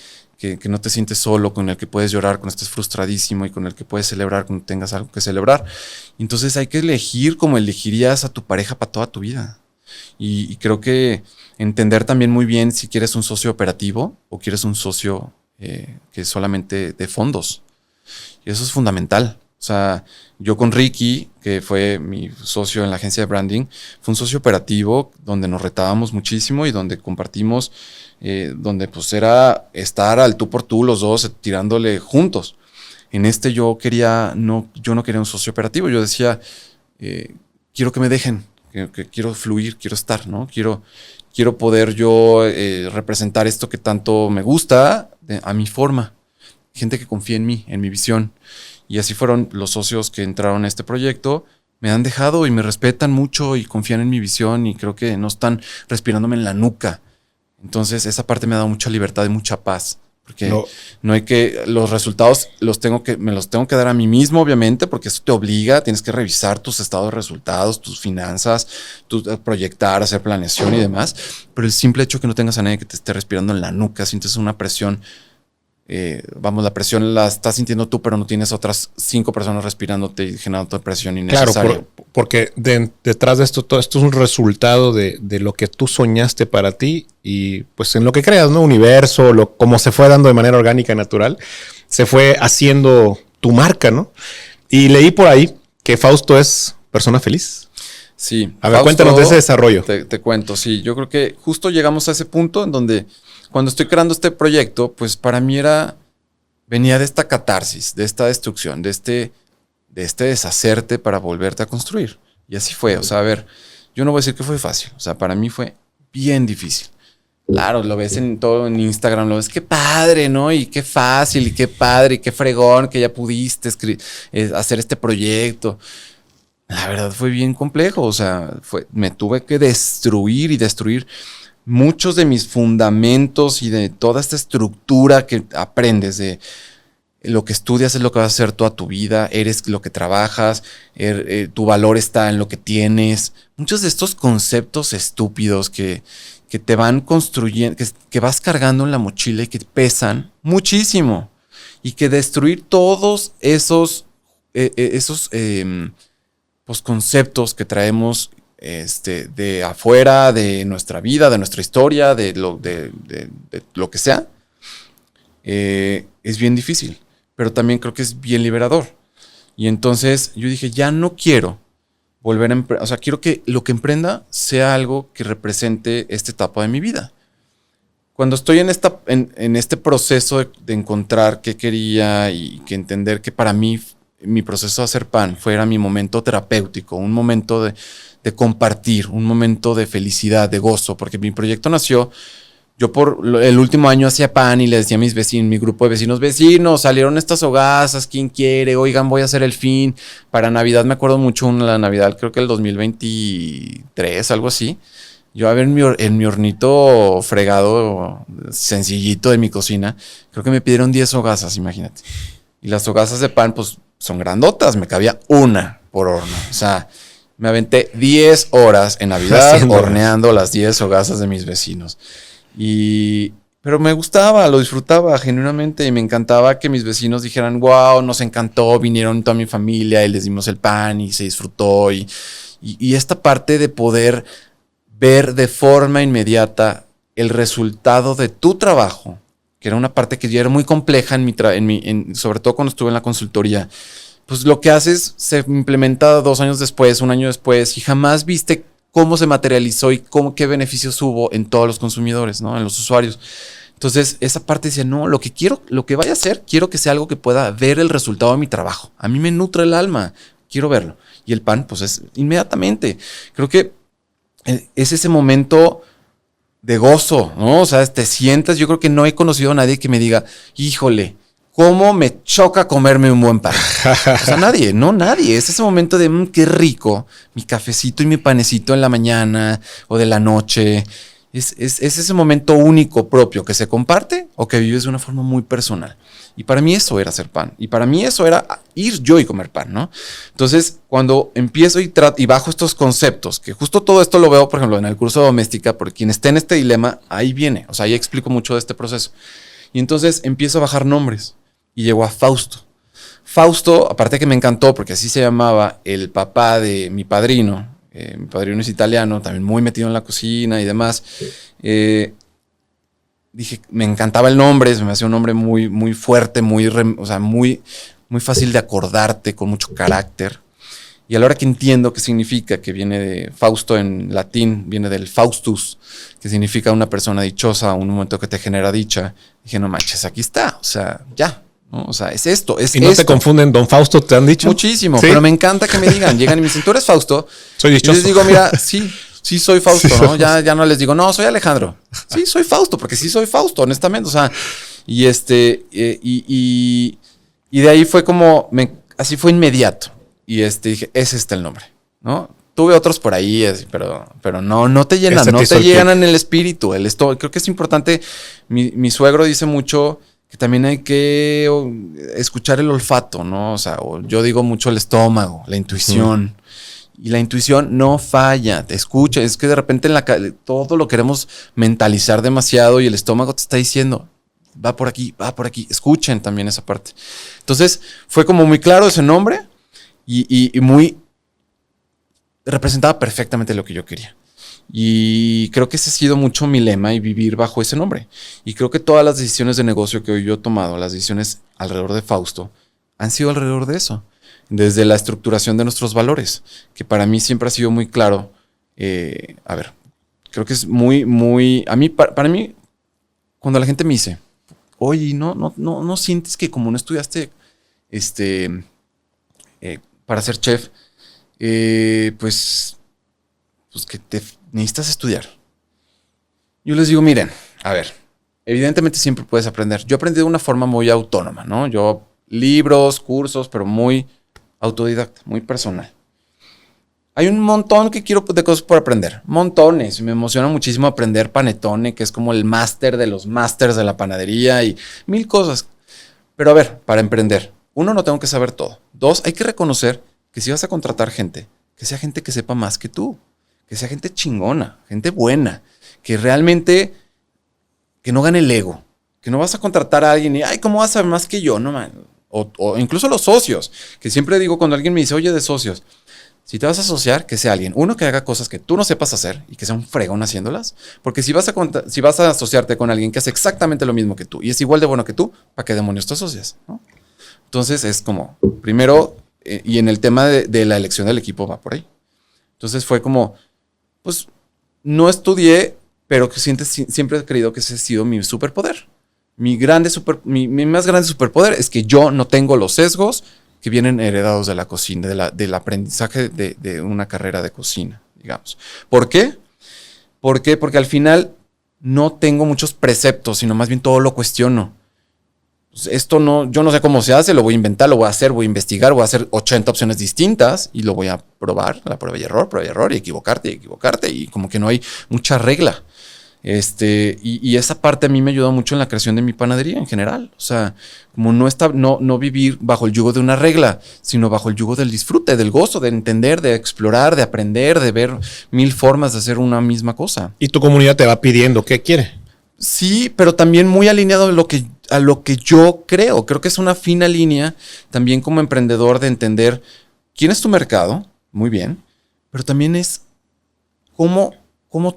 no te sientes solo, con el que puedes llorar cuando estés frustradísimo y con el que puedes celebrar cuando tengas algo que celebrar. Entonces hay que elegir como elegirías a tu pareja para toda tu vida. Y creo que entender también muy bien si quieres un socio operativo o quieres un socio que es solamente de fondos. Y eso es fundamental. O sea, yo con Ricky, que fue mi socio en la agencia de branding, fue un socio operativo donde nos retábamos muchísimo y donde compartimos, donde pues era estar al tú por tú los dos tirándole juntos. En yo no quería un socio operativo. Yo decía, quiero que me dejen, que quiero fluir, quiero estar, ¿no? Quiero poder yo representar esto que tanto me gusta a mi forma. Gente que confía en mí, en mi visión. Y así fueron los socios que entraron a este proyecto. Me han dejado y me respetan mucho y confían en mi visión, y creo que no están respirándome en la nuca. Entonces esa parte me ha dado mucha libertad y mucha paz. Porque no hay que, los resultados me los tengo que dar a mí mismo, obviamente, porque eso te obliga, tienes que revisar tus estados de resultados, tus finanzas, proyectar, hacer planeación y demás. Pero el simple hecho que no tengas a nadie que te esté respirando en la nuca, sientes una presión. La presión la estás sintiendo tú, pero no tienes otras 5 personas respirándote y generando presión innecesaria. Claro, porque detrás de todo esto es un resultado de lo que tú soñaste para ti, y pues en lo que creas, ¿no? Universo, como se fue dando de manera orgánica, natural, se fue haciendo tu marca, ¿no? Y leí por ahí que Fausto es persona feliz. Sí. A ver, cuéntanos de ese desarrollo. Te cuento, sí. Yo creo que justo llegamos a ese punto en donde cuando estoy creando este proyecto, pues para mí venía de esta catarsis, de esta destrucción, de este deshacerte para volverte a construir. Y así fue. O sea, a ver, yo no voy a decir que fue fácil. O sea, para mí fue bien difícil. Claro, lo ves en Instagram, lo ves, qué padre, ¿no? Y qué fácil, y qué padre, y qué fregón que ya pudiste hacer este proyecto. La verdad fue bien complejo. O sea, me tuve que destruir muchos de mis fundamentos y de toda esta estructura que aprendes de lo que estudias es lo que vas a hacer toda tu vida, eres lo que trabajas, tu valor está en lo que tienes. Muchos de estos conceptos estúpidos que te van construyendo, que vas cargando en la mochila y que pesan muchísimo. Y que destruir todos esos pues, conceptos que traemos de afuera, de nuestra vida, de nuestra historia, de lo que sea, es bien difícil, pero también creo que es bien liberador. Y entonces yo dije, ya no quiero volver a o sea, quiero que lo que emprenda sea algo que represente esta etapa de mi vida. Cuando estoy en este proceso de encontrar qué quería y que entender que para mí mi proceso de hacer pan fuera mi momento terapéutico, un momento de compartir, un momento de felicidad, de gozo, porque mi proyecto nació, yo por el último año hacía pan y le decía a mis vecinos, mi grupo de vecinos, salieron estas hogazas, ¿quién quiere? Oigan, voy a hacer el fin. Para Navidad, me acuerdo mucho, la Navidad, creo que el 2023, algo así. Yo a ver en mi hornito fregado, sencillito de mi cocina, creo que me pidieron 10 hogazas, imagínate. Y las hogazas de pan, pues, son grandotas, me cabía una por horno. O sea, me aventé 10 horas en Navidad horneando las 10 hogazas de mis vecinos. Pero me gustaba, lo disfrutaba genuinamente y me encantaba que mis vecinos dijeran, wow, nos encantó, vinieron toda mi familia y les dimos el pan y se disfrutó. Y esta parte de poder ver de forma inmediata el resultado de tu trabajo, que era una parte que ya era muy compleja sobre todo cuando estuve en la consultoría, pues lo que haces se implementa 2 años después, 1 año después y jamás viste cómo se materializó y qué beneficios hubo en todos los consumidores, ¿no? En los usuarios. Entonces, esa parte decía, no, lo que vaya a hacer, quiero que sea algo que pueda ver el resultado de mi trabajo. A mí me nutre el alma, quiero verlo. Y el pan, pues es inmediatamente. Creo que es ese momento de gozo, ¿no? O sea, te sientas, yo creo que no he conocido a nadie que me diga, híjole, ¿cómo me choca comerme un buen pan? O sea, nadie. Es ese momento de, qué rico, mi cafecito y mi panecito en la mañana o de la noche. Es ese momento único propio que se comparte o que vives de una forma muy personal. Y para mí eso era hacer pan. Y para mí eso era ir yo y comer pan, ¿no? Entonces, cuando empiezo y bajo estos conceptos, que justo todo esto lo veo, por ejemplo, en el curso de doméstica, porque quien esté en este dilema, ahí viene. O sea, ahí explico mucho de este proceso. Y entonces empiezo a bajar nombres. Y llegó a Fausto. Fausto, aparte que me encantó, porque así se llamaba el papá de mi padrino. Mi padrino es italiano, también muy metido en la cocina y demás. Dije, me encantaba el nombre, se me hacía un nombre muy, muy fuerte, muy fácil de acordarte, con mucho carácter. Y a la hora que entiendo qué significa, que viene de Fausto en latín, viene del Faustus, que significa una persona dichosa, un momento que te genera dicha, dije, no manches, aquí está, o sea, ya. ¿No? O sea, es esto, es ¿Y no te confunden, don Fausto, te han dicho? Muchísimo, ¿Sí? pero me encanta que me digan, llegan y me dicen, ¿tú eres Fausto? Soy dichoso. Y les digo, mira, sí soy Fausto, ¿no? Ya no les digo, no, soy Alejandro. Sí, soy Fausto, porque sí soy Fausto, honestamente. O sea, y de ahí fue como, así fue inmediato. Y dije, es el nombre, ¿no? Tuve otros por ahí, pero no te llenan, no te llegan en el espíritu. Creo que es importante. Mi suegro dice mucho que también hay que escuchar el olfato, ¿no? O sea, yo digo mucho el estómago, la intuición. Y la intuición no falla, te escucha. Es que de repente todo lo queremos mentalizar demasiado y el estómago te está diciendo, va por aquí. Escuchen también esa parte. Entonces, fue como muy claro ese nombre y muy representaba perfectamente lo que yo quería. Y creo que ese ha sido mucho mi lema y vivir bajo ese nombre. Y creo que todas las decisiones de negocio que hoy yo he tomado, las decisiones alrededor de Fausto, han sido alrededor de eso. Desde la estructuración de nuestros valores, que para mí siempre ha sido muy claro. Creo que es muy, muy... Para mí, cuando la gente me dice, oye, no sientes que como no estudiaste para ser chef, pues que te necesitas estudiar. Yo les digo, miren, evidentemente siempre puedes aprender. Yo aprendí de una forma muy autónoma, ¿no? Yo libros, cursos, pero muy autodidacta, muy personal. Hay un montón de cosas por aprender. Montones. Me emociona muchísimo aprender panettone, que es como el máster de los másters de la panadería y 1000 cosas. Pero para emprender, 1, no tengo que saber todo. 2, hay que reconocer que si vas a contratar gente, que sea gente que sepa más que tú, que sea gente chingona, gente buena, que realmente, que no gane el ego, que no vas a contratar a alguien y, ¿cómo vas a saber más que yo? No, man. O incluso los socios, que siempre digo cuando alguien me dice, oye, de socios, si te vas a asociar, que sea alguien, 1, que haga cosas que tú no sepas hacer y que sea un fregón haciéndolas, porque si vas a asociarte con alguien que hace exactamente lo mismo que tú y es igual de bueno que tú, ¿para qué demonios te asocias? ¿No? Entonces es como, primero, y en el tema de la elección del equipo va por ahí. Entonces fue como, pues, no estudié, pero que siempre he creído que ese ha sido mi superpoder. Mi más grande superpoder es que yo no tengo los sesgos que vienen heredados de la cocina, del aprendizaje de una carrera de cocina. digamos. ¿Por qué? ¿Por qué? Porque al final no tengo muchos preceptos, sino más bien todo lo cuestiono. Esto no, yo no sé cómo se hace, lo voy a inventar, lo voy a hacer, voy a investigar, voy a hacer 80 opciones distintas y lo voy a probar, la prueba y error, y equivocarte, y como que no hay mucha regla. Y esa parte a mí me ayudó mucho en la creación de mi panadería en general. O sea, como no vivir bajo el yugo de una regla, sino bajo el yugo del disfrute, del gozo, de entender, de explorar, de aprender, de ver 1000 formas de hacer una misma cosa. Y tu comunidad te va pidiendo qué quiere. Sí, pero también muy alineado a lo que yo creo. Creo que es una fina línea también como emprendedor de entender quién es tu mercado, muy bien, pero también es cómo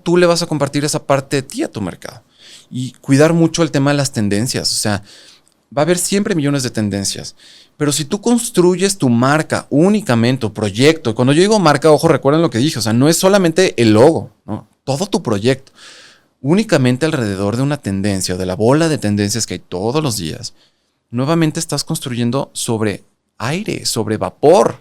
tú le vas a compartir esa parte de ti a tu mercado. Y cuidar mucho el tema de las tendencias. O sea, va a haber siempre millones de tendencias. Pero si tú construyes tu marca únicamente, tu proyecto, y cuando yo digo marca, ojo, recuerden lo que dije, o sea, no es solamente el logo, ¿no? Todo tu proyecto. Únicamente alrededor de una tendencia o de la bola de tendencias que hay todos los días, nuevamente estás construyendo sobre aire, sobre vapor.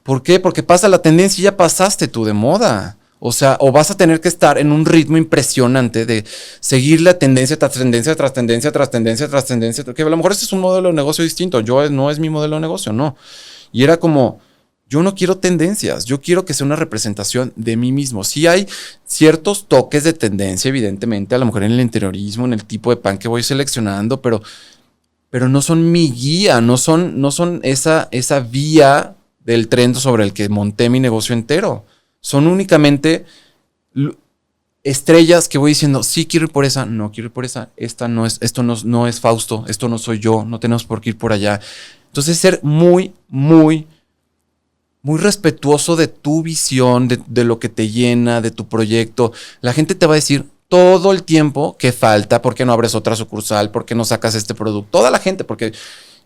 ¿Por qué? Porque pasa la tendencia y ya pasaste tú de moda. O sea, o vas a tener que estar en un ritmo impresionante de seguir la tendencia tras tendencia, tras tendencia, tras tendencia, tras tendencia. Que a lo mejor este es un modelo de negocio distinto. No es mi modelo de negocio, no. Y era como, yo no quiero tendencias, yo quiero que sea una representación de mí mismo. Sí hay ciertos toques de tendencia, evidentemente, a lo mejor en el interiorismo, en el tipo de pan que voy seleccionando, pero no son mi guía, no son esa vía del tren sobre el que monté mi negocio entero. Son únicamente estrellas que voy diciendo, sí quiero ir por esa, no quiero ir por esa, esto no es Fausto, esto no soy yo, no tenemos por qué ir por allá. Entonces ser muy, muy, muy respetuoso de tu visión, de lo que te llena, de tu proyecto. La gente te va a decir todo el tiempo que falta, por qué no abres otra sucursal, por qué no sacas este producto, toda la gente, porque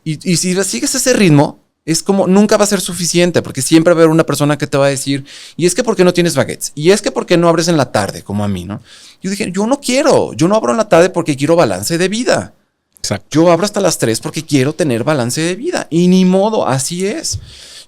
y si sigues ese ritmo, es como nunca va a ser suficiente, porque siempre va a haber una persona que te va a decir, y es que ¿por qué no tienes baguettes? Y es que ¿por qué no abres en la tarde, como a mí, no? Yo dije, yo no abro en la tarde porque quiero balance de vida. Exacto. Yo abro hasta las 3 porque quiero tener balance de vida. Y ni modo, así es.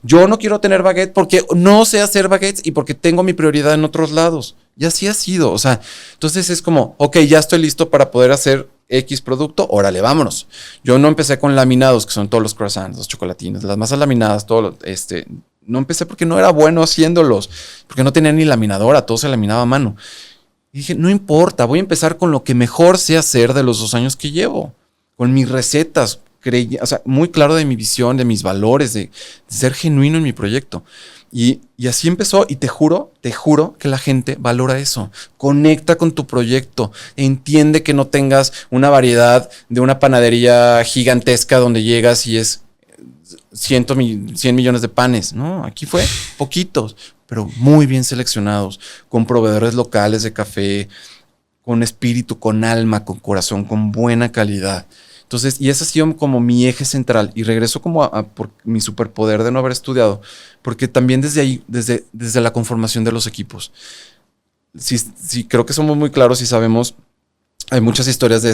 Yo no quiero tener baguette porque no sé hacer baguettes y porque tengo mi prioridad en otros lados. Y así ha sido. O sea, entonces es como, ok, ya estoy listo para poder hacer X producto, órale, vámonos. Yo no empecé con laminados, que son todos los croissants, los chocolatines, las masas laminadas, no empecé porque no era bueno haciéndolos, porque no tenía ni laminadora, todo se laminaba a mano. Y dije, no importa, voy a empezar con lo que mejor sé hacer de los 2 años que llevo, con mis recetas, o sea, muy claro de mi visión, de mis valores, de ser genuino en mi proyecto. Y así empezó, y te juro que la gente valora eso. Conecta con tu proyecto, entiende que no tengas una variedad de una panadería gigantesca donde llegas y es 100 millones de panes. No, aquí fue poquitos, pero muy bien seleccionados, con proveedores locales de café, con espíritu, con alma, con corazón, con buena calidad. Entonces, y ese ha sido como mi eje central. Y regreso como por mi superpoder de no haber estudiado, porque también desde ahí, desde la conformación de los equipos, sí creo que somos muy claros y sabemos, hay muchas historias de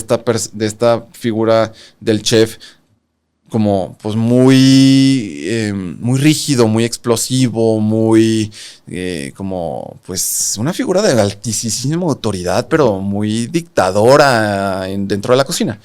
esta figura del chef como pues muy rígido, muy explosivo, muy como pues una figura de altísima autoridad, pero muy dictadora dentro de la cocina.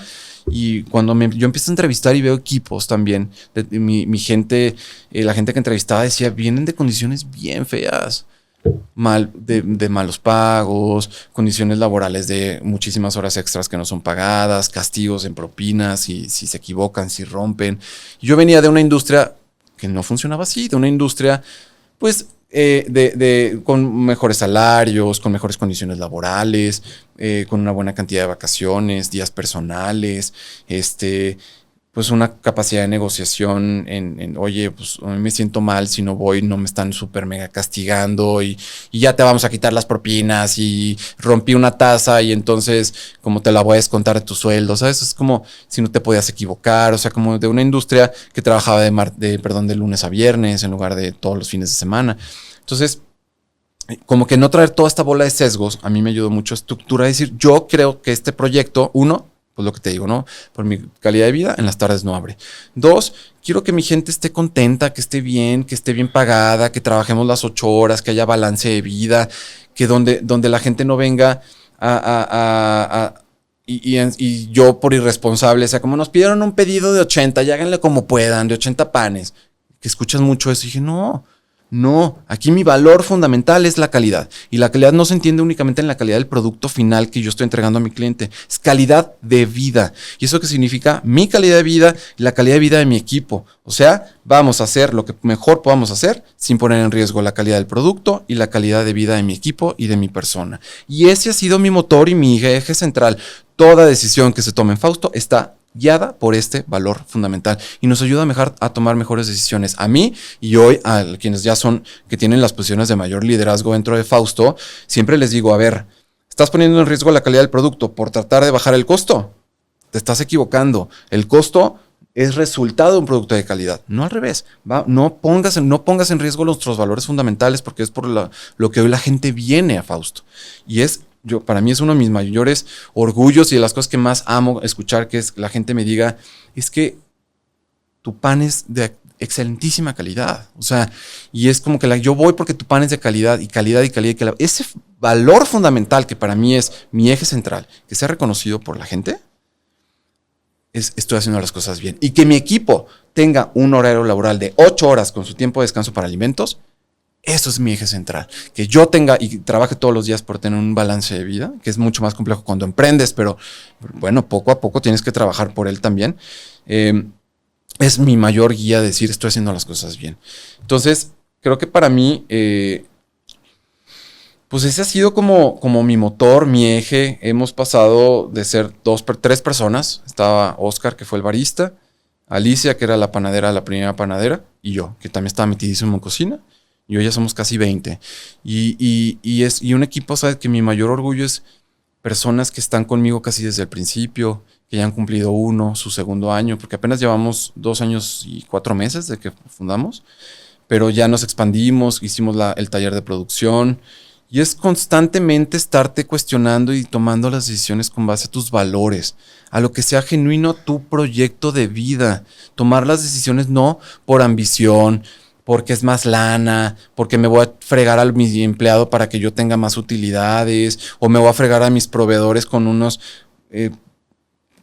Y cuando yo empiezo a entrevistar y veo equipos también, mi gente, la gente que entrevistaba decía, vienen de condiciones bien feas, de malos pagos, condiciones laborales de muchísimas horas extras que no son pagadas, castigos en propinas, si se equivocan, si rompen. Yo venía de una industria que no funcionaba así, de una industria pues con mejores salarios, con mejores condiciones laborales, con una buena cantidad de vacaciones, días personales, pues una capacidad de negociación oye, pues a mí me siento mal si no voy, no me están súper mega castigando y ya te vamos a quitar las propinas y rompí una taza y entonces como te la voy a descontar de tu sueldo, ¿sabes? Es como si no te podías equivocar, o sea, como de una industria que trabajaba de lunes a viernes en lugar de todos los fines de semana. Entonces, como que no traer toda esta bola de sesgos, a mí me ayudó mucho a estructurar, decir, yo creo que este proyecto, pues lo que te digo, ¿no? Por mi calidad de vida, en las tardes no abre. 2, quiero que mi gente esté contenta, que esté bien pagada, que trabajemos las 8 horas, que haya balance de vida, que donde la gente no venga y yo por irresponsable, o sea, como nos pidieron un pedido de 80, y háganle como puedan, de 80 panes, que escuchas mucho eso, y dije, no, aquí mi valor fundamental es la calidad. Y la calidad no se entiende únicamente en la calidad del producto final que yo estoy entregando a mi cliente. Es calidad de vida. ¿Y eso qué significa? Mi calidad de vida y la calidad de vida de mi equipo. O sea, vamos a hacer lo que mejor podamos hacer sin poner en riesgo la calidad del producto y la calidad de vida de mi equipo y de mi persona. Y ese ha sido mi motor y mi eje central. Toda decisión que se tome en Fausto está guiada por este valor fundamental y nos ayuda a tomar mejores decisiones. A mí y hoy a quienes ya que tienen las posiciones de mayor liderazgo dentro de Fausto, siempre les digo, a ver, ¿estás poniendo en riesgo la calidad del producto por tratar de bajar el costo? Te estás equivocando. El costo es resultado de un producto de calidad, no al revés. No pongas en riesgo nuestros valores fundamentales porque es por lo que hoy la gente viene a Fausto. Y para mí es uno de mis mayores orgullos y de las cosas que más amo escuchar, que es que la gente me diga, es que tu pan es de excelentísima calidad. O sea, y es como que yo voy porque tu pan es de calidad y calidad y calidad y calidad. Ese valor fundamental que para mí es mi eje central, que sea reconocido por la gente, estoy haciendo las cosas bien. Y que mi equipo tenga un horario laboral de 8 horas con su tiempo de descanso para alimentos, eso es mi eje central. Que yo tenga y trabaje todos los días por tener un balance de vida, que es mucho más complejo cuando emprendes, pero bueno, poco a poco tienes que trabajar por él también. Es mi mayor guía decir estoy haciendo las cosas bien. Entonces, creo que para mí, pues ese ha sido como mi motor, mi eje. Hemos pasado de ser 3 personas. Estaba Oscar, que fue el barista, Alicia, que era la primera panadera, y yo, que también estaba metidísimo en cocina. Y hoy ya somos casi 20. Y un equipo, ¿sabes? Que mi mayor orgullo es personas que están conmigo casi desde el principio, que ya han cumplido su segundo año, porque apenas llevamos 2 años y 4 meses de que fundamos, pero ya nos expandimos, hicimos el taller de producción. Y es constantemente estarte cuestionando y tomando las decisiones con base a tus valores, a lo que sea genuino tu proyecto de vida. Tomar las decisiones no por ambición, porque es más lana, porque me voy a fregar a mi empleado para que yo tenga más utilidades, o me voy a fregar a mis proveedores con unos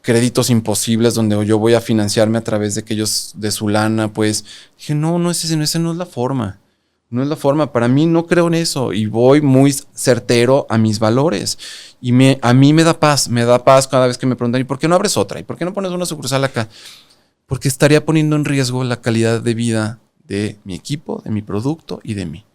créditos imposibles donde yo voy a financiarme a través de que ellos, de su lana, pues. Dije, no, esa no es la forma. No es la forma. Para mí no creo en eso y voy muy certero a mis valores. Y a mí me da paz cada vez que me preguntan, ¿y por qué no abres otra? ¿Y por qué no pones una sucursal acá? Porque estaría poniendo en riesgo la calidad de vida de mi equipo, de mi producto y de mí.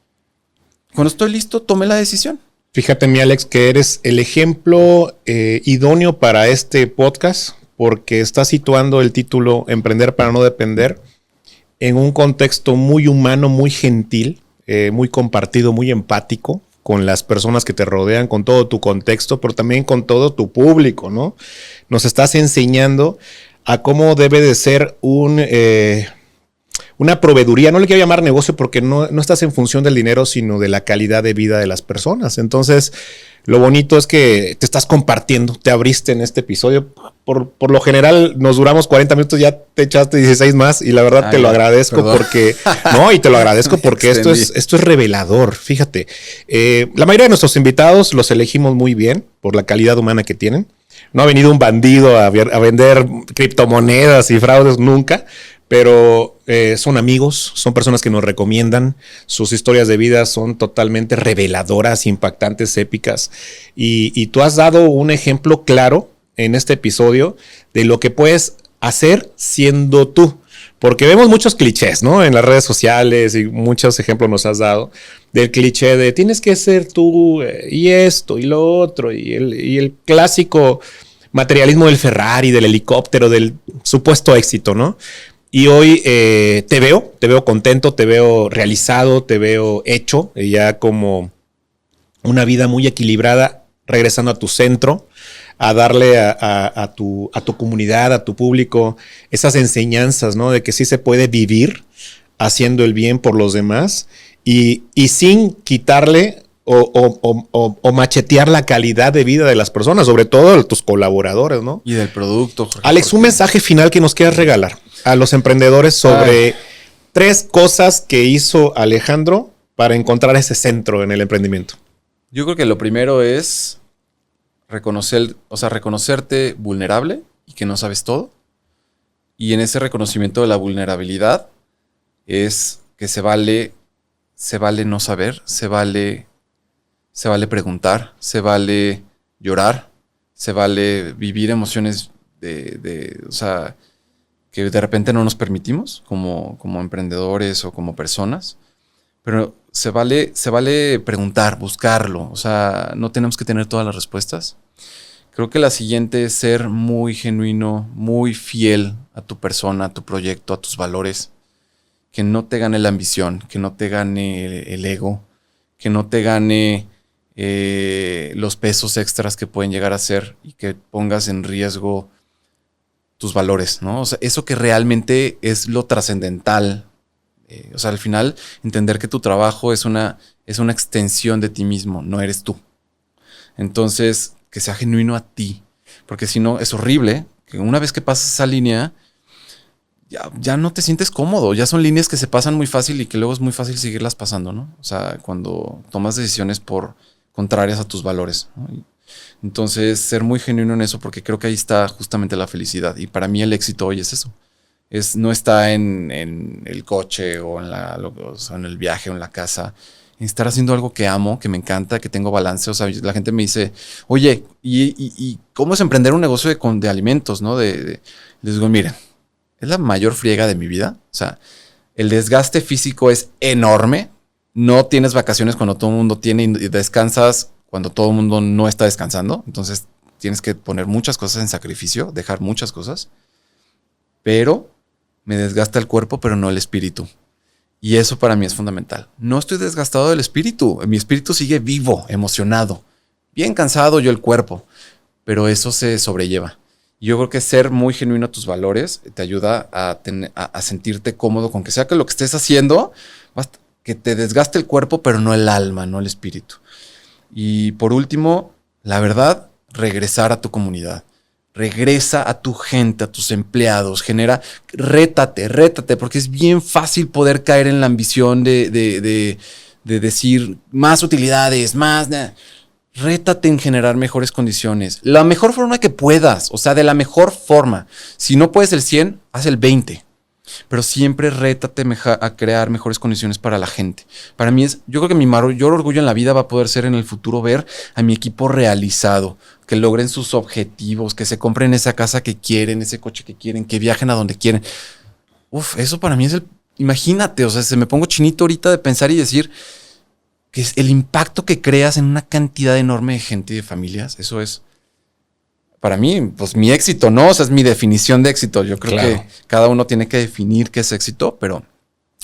Cuando estoy listo, tomé la decisión. Fíjate, mi Alex, que eres el ejemplo idóneo para este podcast, porque estás situando el título Emprender para no depender en un contexto muy humano, muy gentil, muy compartido, muy empático con las personas que te rodean, con todo tu contexto, pero también con todo tu público, ¿no? Nos estás enseñando a cómo debe de ser una proveeduría, no le quiero llamar negocio porque no estás en función del dinero, sino de la calidad de vida de las personas. Entonces, lo bonito es que te estás compartiendo, te abriste en este episodio. Por lo general nos duramos 40 minutos, ya te echaste 16 más y la verdad te lo agradezco, perdón. Porque te lo agradezco porque esto es revelador. Fíjate, la mayoría de nuestros invitados los elegimos muy bien por la calidad humana que tienen. No ha venido un bandido a vender criptomonedas y fraudes nunca. Pero son amigos, son personas que nos recomiendan, sus historias de vida son totalmente reveladoras, impactantes, épicas. Y tú has dado un ejemplo claro en este episodio de lo que puedes hacer siendo tú. Porque vemos muchos clichés, ¿no? En las redes sociales y muchos ejemplos nos has dado del cliché de tienes que ser tú y esto y lo otro y el clásico materialismo del Ferrari, del helicóptero, del supuesto éxito, ¿no? Y hoy te veo contento, te veo realizado, te veo hecho, ya como una vida muy equilibrada, regresando a tu centro, a darle a tu comunidad, a tu público, esas enseñanzas, ¿no? De que sí se puede vivir haciendo el bien por los demás y sin quitarle o machetear la calidad de vida de las personas, sobre todo de tus colaboradores, ¿no? Y del producto, Jorge. Alex, un mensaje final que nos quieras regalar a los emprendedores sobre 3 cosas que hizo Alejandro para encontrar ese centro en el emprendimiento. Yo creo que lo primero es reconocerte vulnerable y que no sabes todo. Y en ese reconocimiento de la vulnerabilidad es que se vale no saber, se vale preguntar, se vale llorar, se vale vivir emociones o sea, que de repente no nos permitimos como emprendedores o como personas. Pero se vale preguntar, buscarlo. O sea, no tenemos que tener todas las respuestas. Creo que la siguiente es ser muy genuino, muy fiel a tu persona, a tu proyecto, a tus valores. Que no te gane la ambición, que no te gane el ego, que no te gane los pesos extras que pueden llegar a ser y que pongas en riesgo tus valores, ¿no? O sea, eso que realmente es lo trascendental. O sea, al final, entender que tu trabajo es una extensión de ti mismo, no eres tú. Entonces, que sea genuino a ti. Porque si no, es horrible que una vez que pasas esa línea, ya no te sientes cómodo. Ya son líneas que se pasan muy fácil y que luego es muy fácil seguirlas pasando, ¿no? O sea, cuando tomas decisiones contrarias a tus valores, ¿no? Entonces, ser muy genuino en eso, porque creo que ahí está justamente la felicidad. Y para mí el éxito hoy es eso. No está en el coche o en el viaje o en la casa. En estar haciendo algo que amo, que me encanta, que tengo balance. O sea, la gente me dice, oye, ¿y cómo es emprender un negocio de alimentos, ¿no? Les digo, miren, es la mayor friega de mi vida. O sea, el desgaste físico es enorme. No tienes vacaciones cuando todo el mundo tiene y descansas cuando todo el mundo no está descansando. Entonces tienes que poner muchas cosas en sacrificio, dejar muchas cosas. Pero me desgasta el cuerpo, pero no el espíritu. Y eso para mí es fundamental. No estoy desgastado del espíritu. Mi espíritu sigue vivo, emocionado. Bien cansado yo el cuerpo. Pero eso se sobrelleva. Yo creo que ser muy genuino a tus valores te ayuda a sentirte cómodo con que sea que lo que estés haciendo, que te desgaste el cuerpo, pero no el alma, no el espíritu. Y por último, la verdad, regresar a tu comunidad. Regresa a tu gente, a tus empleados, rétate, porque es bien fácil poder caer en la ambición de decir más utilidades, rétate en generar mejores condiciones. La mejor forma que puedas, o sea, de la mejor forma. Si no puedes el 100, haz el 20. Pero siempre rétate a crear mejores condiciones para la gente. Para mí yo creo que mi mayor orgullo en la vida va a poder ser en el futuro ver a mi equipo realizado, que logren sus objetivos, que se compren esa casa que quieren, ese coche que quieren, que viajen a donde quieren. Eso para mí es imagínate, o sea, se me pongo chinito ahorita de pensar y decir que es el impacto que creas en una cantidad enorme de gente y de familias. Eso es, para mí, pues mi éxito, ¿no? O sea, es mi definición de éxito. Yo creo que cada uno tiene que definir qué es éxito, pero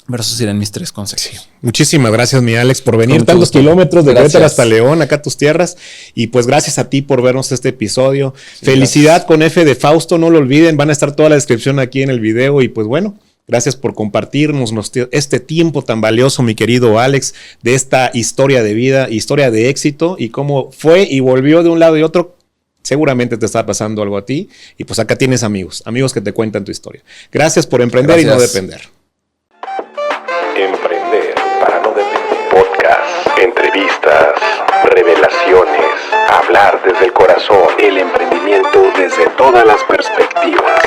esos serían mis 3 consejos. Sí. Muchísimas gracias, mi Alex, por venir tantos kilómetros de Querétaro hasta León, acá a tus tierras. Y pues gracias a ti por vernos este episodio. Sí, felicidad gracias. Con F de Fausto, no lo olviden. Van a estar toda la descripción aquí en el video. Y pues bueno, gracias por compartirnos este tiempo tan valioso, mi querido Alex, de esta historia de vida, historia de éxito y cómo fue y volvió de un lado y otro. Seguramente te está pasando algo a ti y pues acá tienes amigos que te cuentan tu historia. Gracias por emprender y no depender. Emprender para no depender. Podcast, entrevistas, revelaciones, hablar desde el corazón, el emprendimiento desde todas las perspectivas.